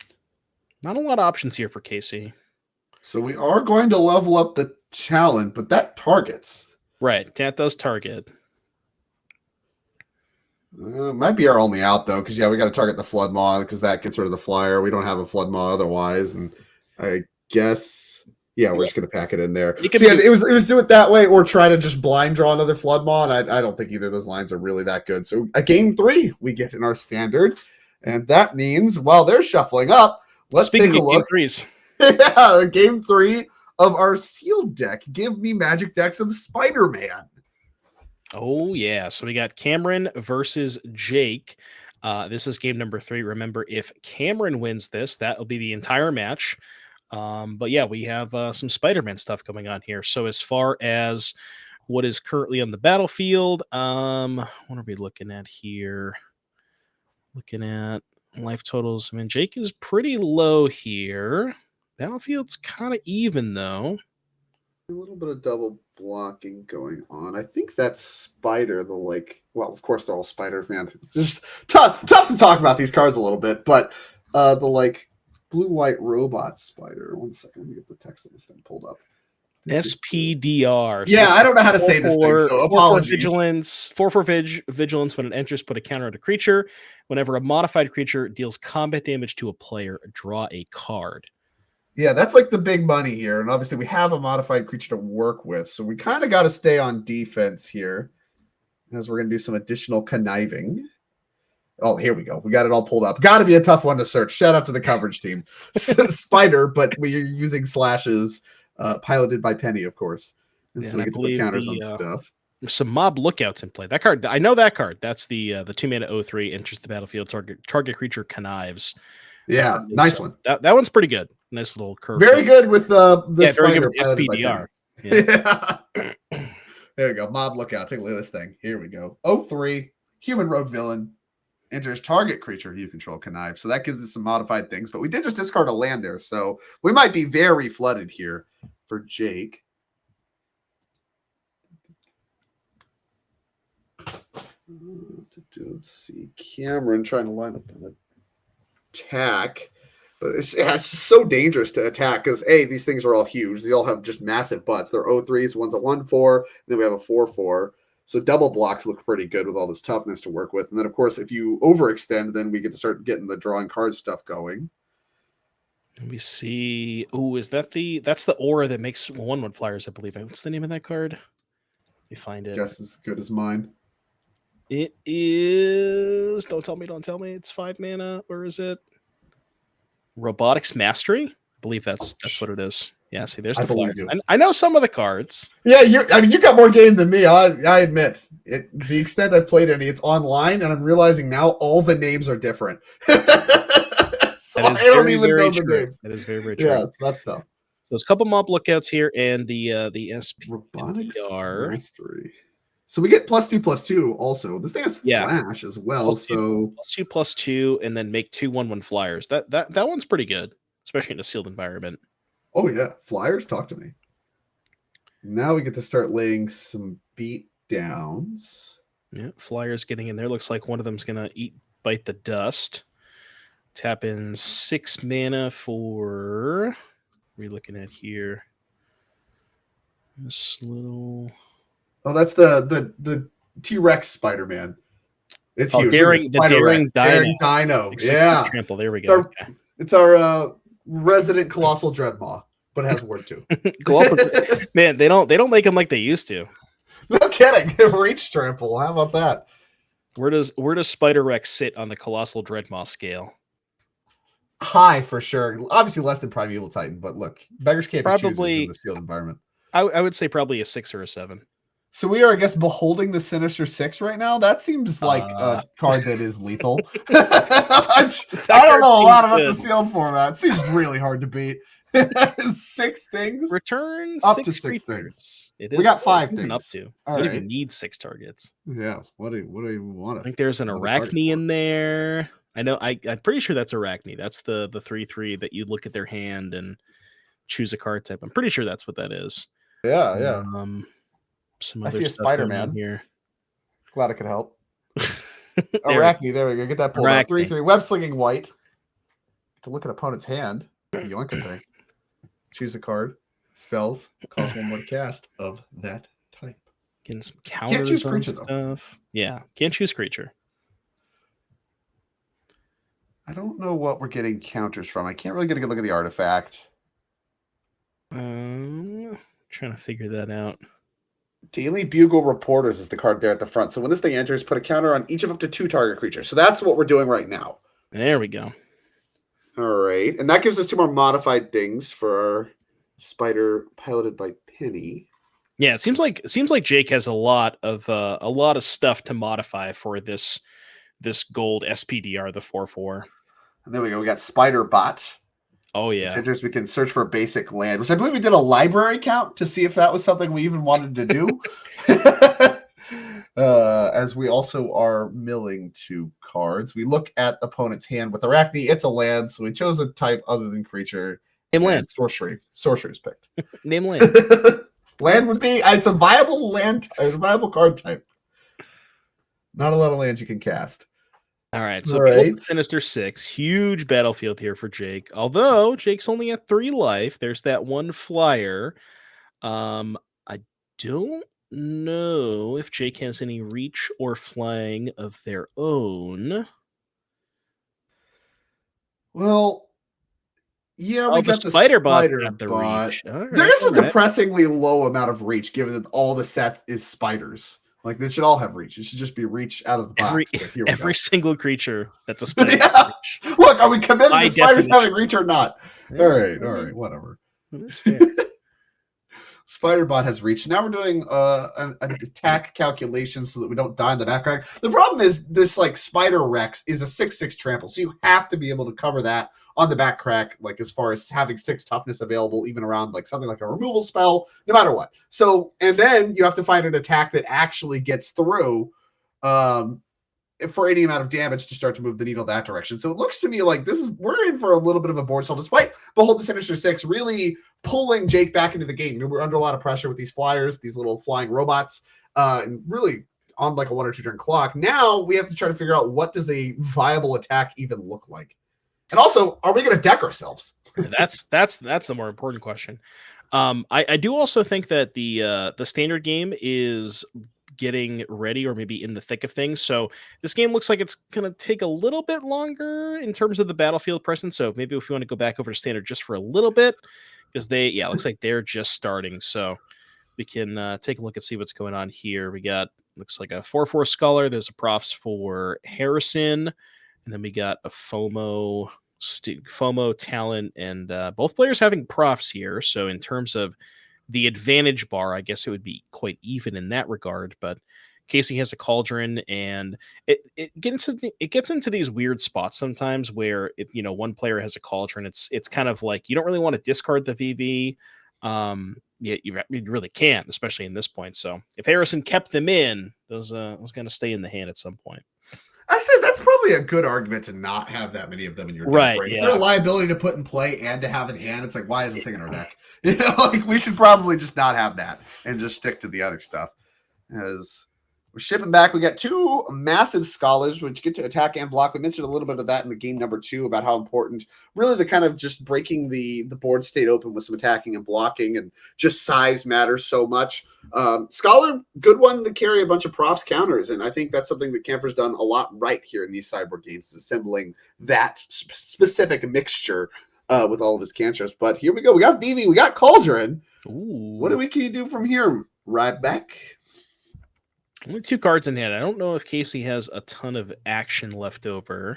Not a lot of options here for Casey. So we are going to level up the talent, but that targets. Right, that does target. Might be our only out, though, because, we got to target the Flood Maw because that gets rid of the flyer. We don't have a Flood Maw otherwise, and I guess, we're just going to pack it in there. It was do it that way or try to just blind draw another Flood Maw, and I don't think either of those lines are really that good. So a game 3 we get in our standard, and that means while they're shuffling up, let's take a look. Game 3 of our sealed deck. Give me Magic decks of Spider-Man. Oh, yeah. So we got Cameron versus Jake. This is game number 3. Remember, if Cameron wins this, that will be the entire match. But we have some Spider-Man stuff going on here. So as far as what is currently on the battlefield. What are we looking at here? Looking at life totals. I mean, Jake is pretty low here. Battlefield's kind of even though. A little bit of double blocking going on. I think that's Spider, well, of course they're all Spiders, man. It's just tough to talk about these cards a little bit, but the blue-white robot Spider. 1 second, let me get the text of this thing pulled up. SPDR. Yeah, I don't know how to say this thing, so apologies. 4/4 vigilance. When it enters, put a counter on a creature. Whenever a modified creature deals combat damage to a player, draw a card. Yeah, that's like the big money here. And obviously we have a modified creature to work with. So we kind of got to stay on defense here as we're going to do some additional conniving. Oh, here we go. We got it all pulled up. Got to be a tough one to search. Shout out to the coverage team. Spider, but we're using slashes piloted by Penny, of course. And so we get to put counters on stuff. There's some mob lookouts in play. That card, I know that card. That's the 2-mana 0/3, enters the battlefield, target creature connives. Yeah, nice one. That one's pretty good. Nice little curve. Very good with the Spider. Very good with SPDR. Yeah. There we go. Mob lookout. Take a look at this thing. Here we go. 0/3, human rogue villain. Enters target creature you control connive. So that gives us some modified things. But we did just discard a land there. So we might be very flooded here for Jake. Let's see. Cameron trying to line up an attack. But it's so dangerous to attack because, A, these things are all huge. They all have just massive butts. They're 0/3s. One's a 1/4. Then we have a 4/4. So double blocks look pretty good with all this toughness to work with. And then, of course, if you overextend, then we get to start getting the drawing card stuff going. Let me see. Oh, is that that's the aura that makes 1/1 flyers, I believe. What's the name of that card? Let me find it. Just as good as mine. It is. Don't tell me. It's 5 mana. Or is it Robotics Mastery? I believe that's what it is. Yeah, see, there's the flyers. I know some of the cards. Yeah, you got more game than me. I admit it. The extent I've played any, it's online, and I'm realizing now all the names are different. So I don't even know the names. That is very, very true. Yeah, that's tough. So there's a couple mob lookouts here, and the Robotics SPDR. Mastery. So we get +2/+2 also. This thing has flash as well. +2/+2, and then make 2 1/1 flyers. That one's pretty good, especially in a sealed environment. Oh yeah, flyers, talk to me. Now we get to start laying some beat downs. Yeah, flyers getting in there. Looks like one of them's gonna bite the dust. Tap in 6 mana for. What are we looking at here? This little. Oh, that's the T-Rex Spider-Man. It's huge. Daring Dino. Yeah. Trample. There we go. It's our resident Colossal Dreadmaw, but it has word too. Man, they don't make them like they used to. No kidding. Reach trample. How about that? Where does Spider Rex sit on the Colossal Dreadmaw scale? High for sure. Obviously less than Primeval Titan, but look, beggars can't be choosers in the sealed environment. I would say probably a 6 or a 7. So we are, I guess, beholding the Sinister Six right now. That seems like a card that is lethal. I don't know a lot about the sealed format. It seems really hard to beat. 6 things. Returns up 6 to 6 creatures. things. It is we got 5 things. Up to. All don't right. even need 6 targets. Yeah. What do you even want? I think there's an Arachne in there. I know. I'm pretty sure that's Arachne. That's the 3/3 that you look at their hand and choose a card type. I'm pretty sure that's what that is. Yeah. Some I other see a stuff Spider-Man here. Glad I could help. Arachne, there we go. Get that pulled up. 3/3 web slinging white. To look at opponent's hand. Yoink a thing. Choose a card. Spells. Cost 1 more to cast of that type. Getting some counters on stuff. Though. Yeah, can't choose creature. I don't know what we're getting counters from. I can't really get a good look at the artifact. Trying to figure that out. Daily Bugle Reporters is the card there at the front. So when this thing enters, put a counter on each of up to 2 target creatures. So that's what we're doing right now. There we go. All right. And that gives us 2 more modified things for our Spider piloted by Penny. Yeah, it seems like Jake has a lot of stuff to modify for this gold SPDR, the 4/4. And there we go. We got Spider Bot. Oh Which yeah. interesting. We can search for a basic land, which I believe we did a library count to see if that was something we even wanted to do. As we also are milling 2 cards. We look at opponent's hand with Arachne. It's a land, so we chose a type other than creature. Name And land. sorcery. Sorcery is picked. Name land. Land would be it's a viable land, a viable card type. Not a lot of lands you can cast. All right, All so Behold right. the Sinister Six, huge battlefield here for Jake. Although Jake's only at 3 life, there's that one flyer. I don't know if Jake has any reach or flying of their own. Well, yeah, we Oh, the got the spider bot's spider got the bot. reach. All There right, is all a right. depressingly low amount of reach, given that all the set is spiders. Like they should all have reach. It should just be reach out of the Every box. But here we every go. single creature that's a spider has Yeah. reach Look, are we committed by to spiders definition. having reach or not? Yeah, I All right, mean, whatever. that's fair. Spiderbot has reached. Now we're doing an attack calculation so that we don't die in the background. The problem is this like Spider Rex is a 6/6 trample, so you have to be able to cover that on the back crack, like as far as having 6 toughness available, even around like something like a removal spell, no matter what. So, and then you have to find an attack that actually gets through. Um, for any amount of damage to start to move the needle that direction. So it looks to me like we're in for a little bit of a board stall, despite Behold the Sinister Six really pulling Jake back into the game. We're under a lot of pressure with these flyers, these little flying robots, and really on like a 1 or 2 turn clock. Now we have to try to figure out what does a viable attack even look like. And also, are we going to deck ourselves? That's the more important question. I do also think that the standard game is getting ready or maybe in the thick of things. So this game looks like it's gonna take a little bit longer in terms of the battlefield presence. So maybe if we want to go back over to standard just for a little bit, because it looks like they're just starting. So we can take a look and see what's going on here. We got looks like a 4/4 scholar. There's a profs for Harrison, and then we got a FOMO talent, and both players having profs here. So in terms of the advantage bar, I guess it would be quite even in that regard. But Casey has a cauldron, and it gets into these weird spots sometimes where if one player has a cauldron, it's kind of like you don't really want to discard the VV. Yeah, you really can't, especially in this point. So if Harrison kept them in, those was going to stay in the hand at some point. I said that's probably a good argument to not have that many of them in your deck, Right? right? If they're a Yeah. liability to put in play and to have in hand, it's like, why is this thing in our deck? Like we should probably just not have that and just stick to the other stuff. As we're shipping back, we got 2 massive scholars which get to attack and block. We mentioned a little bit of that in the game number 2 about how important really the kind of just breaking the board state open with some attacking and blocking, and just size matters so much. Scholar, good one to carry a bunch of profs counters, and I think that's something that Camper's done a lot right here in these sideboard games, is assembling that specific mixture with all of his cantrips. But here we go. We got BV, we got Cauldron. What Ooh. can you do from here? Right back. Only 2 cards in hand. I don't know if Casey has a ton of action left over.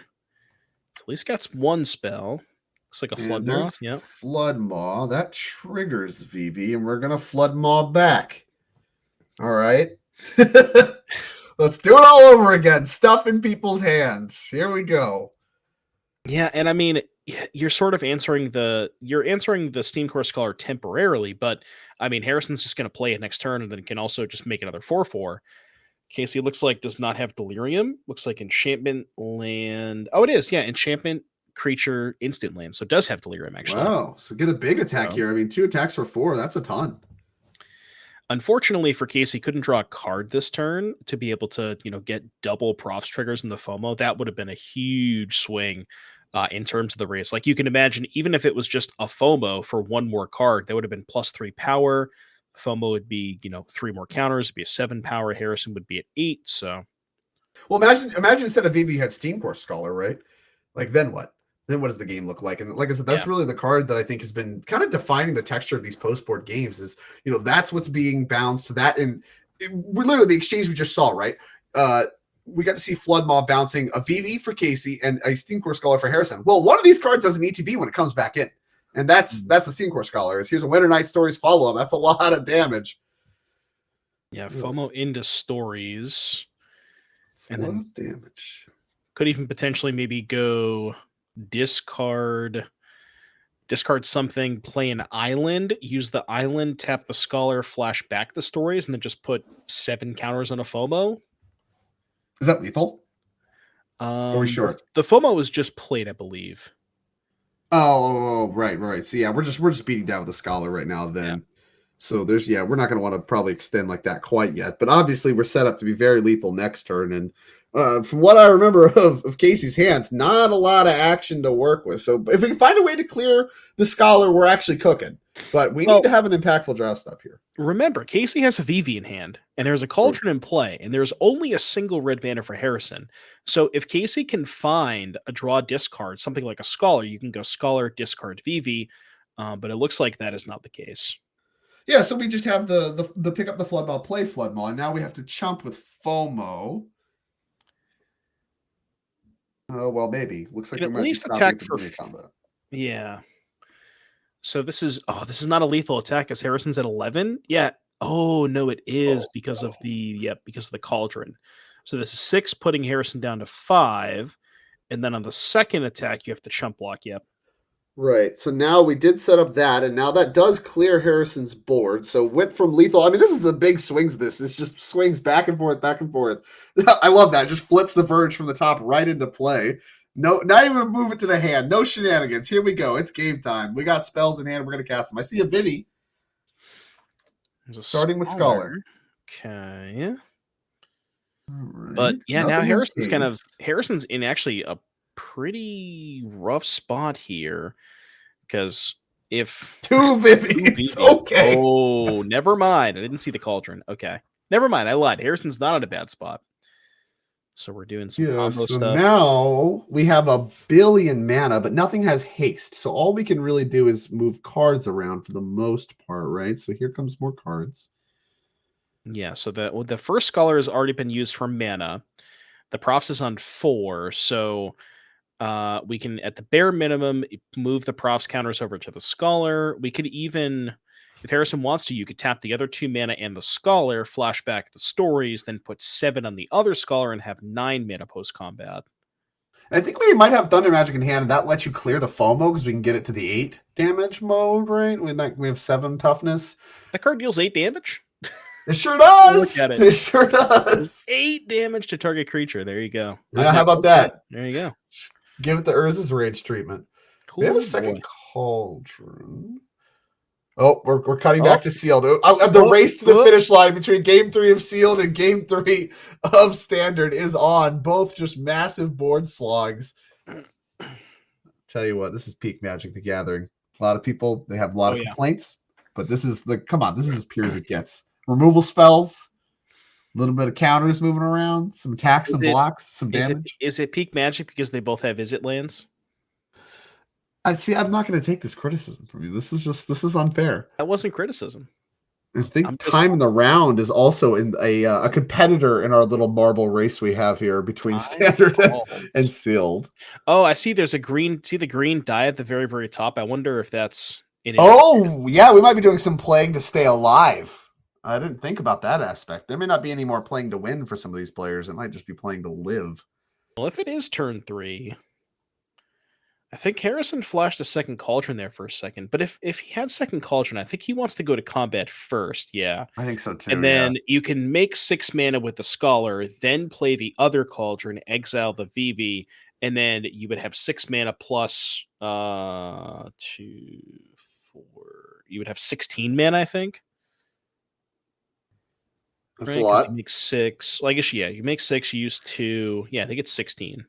At least got 1 spell. Looks like a Flood And Maw. there's Yep. Flood Maw. That triggers VV, and we're going to Flood Maw back. All right. Let's do it all over again. Stuff in people's hands. Here we go. Yeah, and I mean, you're sort of answering the Steam Core Scholar temporarily, but I mean, Harrison's just going to play it next turn, and then can also just make another 4/4. Casey looks like does not have Delirium. Looks like Enchantment land. Oh, it is. Yeah, Enchantment creature instant land. So it does have Delirium actually. Wow. So get a big attack So here. I mean, 2 attacks for 4. That's a ton. unfortunately for Casey, couldn't draw a card this turn to be able to get double profs triggers in the FOMO. That would have been a huge swing in terms of the race. Like you can imagine, even if it was just a FOMO for 1 more card, that would have been +3 power. FOMO would be 3 more counters. It'd be a 7 power. Harrison would be at 8. So Well, imagine instead of VV you had Steam Core Scholar, right? Like then what? Then what does the game look like? And like I said, that's yeah, really the card that I think has been kind of defining the texture of these post board games. Is that's what's being bounced to that, and we're literally the exchange we just saw, right? We got to see Flood Mob bouncing a VV for Casey and a Steam Core Scholar for Harrison. Well, one of these cards doesn't need to be when it comes back in, and that's the Steam Core Scholar. Here's a Winter Night Stories follow up. That's a lot of damage. yeah, FOMO into stories, It's a and lot then of damage. could even potentially maybe go discard discard something, play an island, use the island, tap the scholar, flash back the stories, and then just put 7 counters on a FOMO. Is that lethal? Are we sure? The FOMO was just played, I believe. Oh, right. So yeah, we're just beating down with the scholar right now then. Yeah. So we're not going to want to probably extend like that quite yet, but obviously we're set up to be very lethal next turn. And from what I remember of Casey's hand, not a lot of action to work with. So if we can find a way to clear the scholar, we're actually cooking. But we need to have an impactful draw step here. Remember, Casey has a VV in hand, and there's a Cauldron in play, and there's only a single red mana for Harrison. So if Casey can find a draw discard, something like a Scholar, you can go Scholar, discard VV, but it looks like that is not the case. Yeah, so we just have the pick up the Flood Maw, play Flood Maw, and now we have to chump with FOMO. Oh, well, maybe. Looks like we might be attack for combat. Yeah. So this is not a lethal attack because Harrison's at 11. Yeah. Oh no, it is because of the Cauldron. So this is 6, putting Harrison down to 5, and then on the second attack you have to chump block. Yep. Right. So now we did set up that, and now that does clear Harrison's board. So went from lethal. I mean, this is the big swings. This just swings back and forth, back and forth. I love that. Just flips the verge from the top right into play. No, not even move it to the hand. No shenanigans. Here we go. It's game time. We got spells in hand. We're gonna cast them. I see a Vivi. Starting with Scholar. Okay. Right. But yeah, now Harrison's in actually a pretty rough spot here because if 2 Vivis. Okay. Oh, never mind. I didn't see the Cauldron. Okay. Never mind. I lied. Harrison's not in a bad spot. So we're doing some combo stuff. Now we have a billion mana, but nothing has haste. So all we can really do is move cards around for the most part, right? So here comes more cards. Yeah, so the first Scholar has already been used for mana. The Profs is on 4, so we can, at the bare minimum, move the Profs counters over to the Scholar. We could even, if Harrison wants to, you could tap the other 2 mana and the Scholar, flash back the stories, then put 7 on the other Scholar and have 9 mana post-combat. I think we might have Thunder Magic in hand, and that lets you clear the FOMO because we can get it to the 8 damage mode, right? We have 7 toughness. That card deals 8 damage? It sure does. Look at it. It sure does. 8 damage to target creature. There you go. Yeah, how about that? There you go. Give it the Urza's Rage treatment. We have a second Cauldron. Oh, we're cutting back to Sealed. The race to the finish line between Game 3 of Sealed and Game 3 of Standard is on. Both just massive board slogs. Tell you what, this is peak Magic the Gathering. A lot of people, they have a lot of complaints, but this is this is as pure as it gets. Removal spells, a little bit of counters moving around, some attacks and blocks, some damage. Is it peak Magic because they both have Visit lands? I'm not going to take this criticism from you. This is unfair. That wasn't criticism. I think time in the round is also in a competitor in our little marble race we have here between Standard and Sealed. Oh, I see. There's a green. See the green die at the very, very top. I wonder if that's in. Oh, yeah, we might be doing some playing to stay alive. I didn't think about that aspect. There may not be any more playing to win for some of these players. It might just be playing to live. Well, if it is turn 3, I think Harrison flashed a second Cauldron there for a second. But if he had second Cauldron, I think he wants to go to combat first. Yeah, I think so too. And then you can make 6 mana with the Scholar, then play the other Cauldron, exile the VV, and then you would have 6 mana plus 2, 4. You would have 16 mana, I think. That's a lot. You make 6. Well, I guess you make 6. You use 2. Yeah, I think it's 16.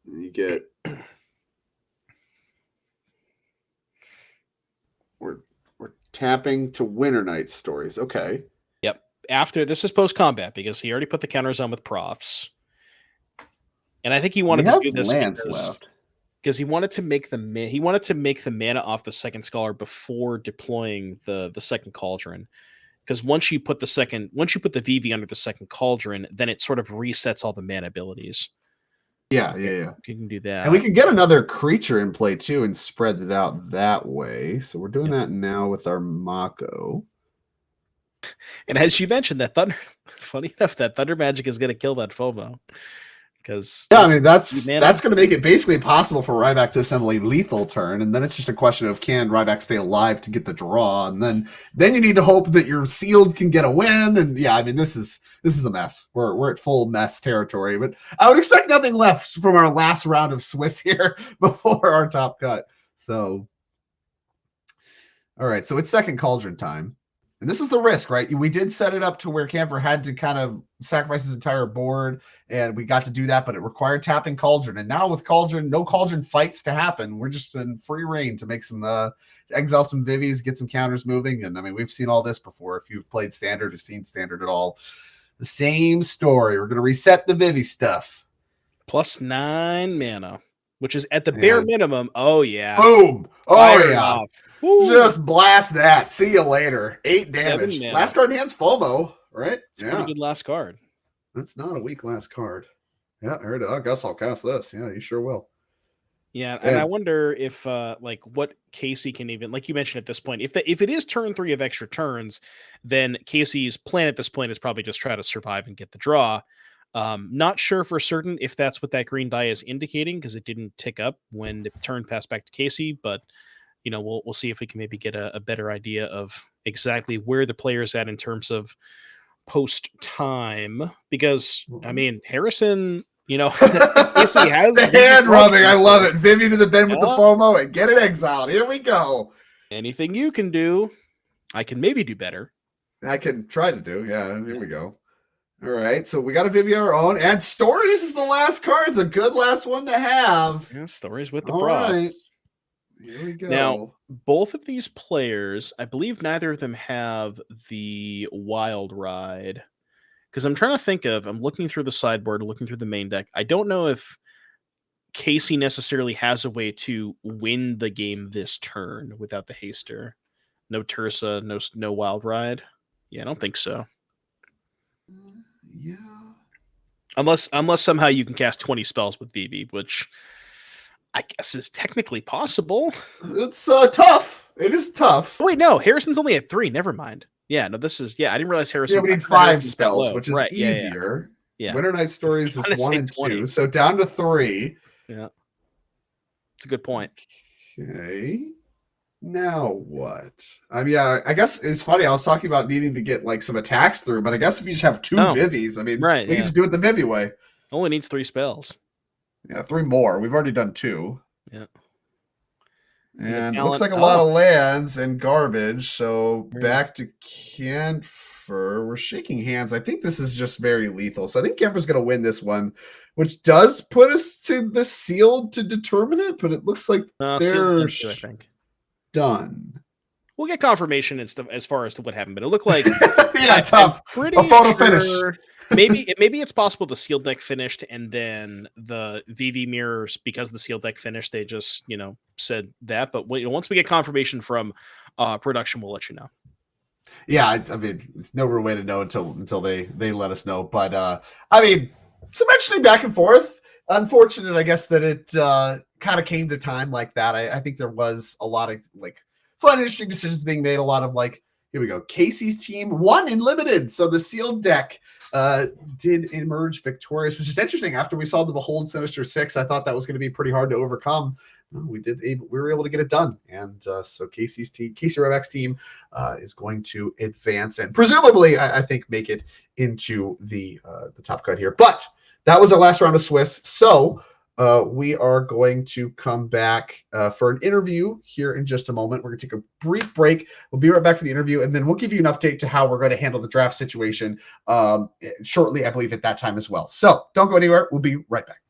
You get. We're tapping to Winter Night stories. Okay. Yep. After this is post combat because he already put the counters on with Profs, and I think he wanted to do this because he wanted to make the mana off the second Scholar before deploying the second Cauldron. Because once you put the VV under the second Cauldron, then it sort of resets all the mana abilities. Yeah. You can do that. And we can get another creature in play too and spread it out that way. So we're doing that now with our Mako. And as you mentioned, funny enough, that Thunder Magic is going to kill that FOMO. because I mean that's going to make it basically impossible for Ryback to assemble a lethal turn, and then it's just a question of can Ryback stay alive to get the draw, and then you need to hope that your sealed can get a win, and yeah, I mean this is a mess. We're at full mess territory, but I would expect nothing left from our last round of Swiss here before our top cut. So, all right, so it's second cauldron time. And this is the risk, right? We did set it up to where Camphor had to kind of sacrifice his entire board, and we got to do that, but it required tapping Cauldron. And now with Cauldron, no Cauldron fights to happen. We're just in free reign to make some, exile some Vivies, get some counters moving. And I mean, we've seen all this before. If you've played Standard or seen Standard at all, the same story. We're going to reset the Vivi stuff. +9 mana, which is at the bare minimum. Oh, yeah. Boom. Oh, Fire yeah. off. Just blast that. See you later. 8 damage. Last card in hand's FOMO, right? It's a pretty good last card. That's not a weak last card. Yeah, I guess I'll cast this. Yeah, you sure will. Yeah, and I wonder if like what Casey can even, like you mentioned at this point, if it is turn 3 of extra turns, then Casey's plan at this point is probably just try to survive and get the draw. Not sure for certain if that's what that green die is indicating, because it didn't tick up when the turn passed back to Casey, but you know, we'll see if we can maybe get a better idea of exactly where the player's at in terms of post time. Because I mean, Harrison, you know, Casey has the hand rubbing. I love it. Vivi to the bend with the FOMO and get it exiled. Here we go. Anything you can do, I can maybe do better. I can try to do. Yeah, here we go. All right, so we got a Vivi our own, and Stories is the last card. It's a good last one to have. Yeah, Stories with the props. Right. Here we go. Now, both of these players, I believe neither of them have the Wild Ride. Because I'm trying to think of, I'm looking through the sideboard, looking through the main deck. I don't know if Casey necessarily has a way to win the game this turn without the Haster. No Tursa, no Wild Ride. Yeah, I don't think so. Yeah. Unless somehow you can cast 20 spells with Vivi, which I guess is technically possible. It's tough. It is tough. Oh, wait, no. Harrison's only at 3. Never mind. Yeah, no, this is... Yeah, I didn't realize Harrison... Yeah, we need 5 spells, which is right, easier. Yeah. Winter Night Stories is 1 and 2, so down to 3. Yeah. It's a good point. Okay. Now what? I mean, yeah, I guess it's funny. I was talking about needing to get like some attacks through, but I guess if you just have 2 Vivies, I mean, we can just do it the Vivi way. Only needs 3 spells. Yeah, 3 more. We've already done 2. Yeah. And it looks like a lot of lands and garbage. So back to Camphor. We're shaking hands. I think this is just very lethal. So I think Camphor's going to win this one, which does put us to the sealed to determine it. But it looks like they're I think. Done. We'll get confirmation and stuff as far as to what happened, but it looked like tough. Pretty a photo finish. maybe it's possible the sealed deck finished and then the VV mirrors, because the sealed deck finished, they just said that. But once we get confirmation from production, we'll let you know. Yeah, I mean, there's no real way to know until they let us know. But I mean, some mentioning back and forth. Unfortunate, I guess, that it kind of came to time like that. I think there was a lot of like fun, interesting decisions being made. A lot of like, here we go. Casey's team won in limited, so the sealed deck did emerge victorious, which is interesting. After we saw the Behold Sinister 6, I thought that was going to be pretty hard to overcome. We were able to get it done, and so Casey Ryback's team is going to advance and presumably, I think, make it into the top cut here. But that was our last round of Swiss, so we are going to come back for an interview here in just a moment. We're going to take a brief break. We'll be right back for the interview, and then we'll give you an update to how we're going to handle the draft situation shortly, I believe, at that time as well. So don't go anywhere. We'll be right back.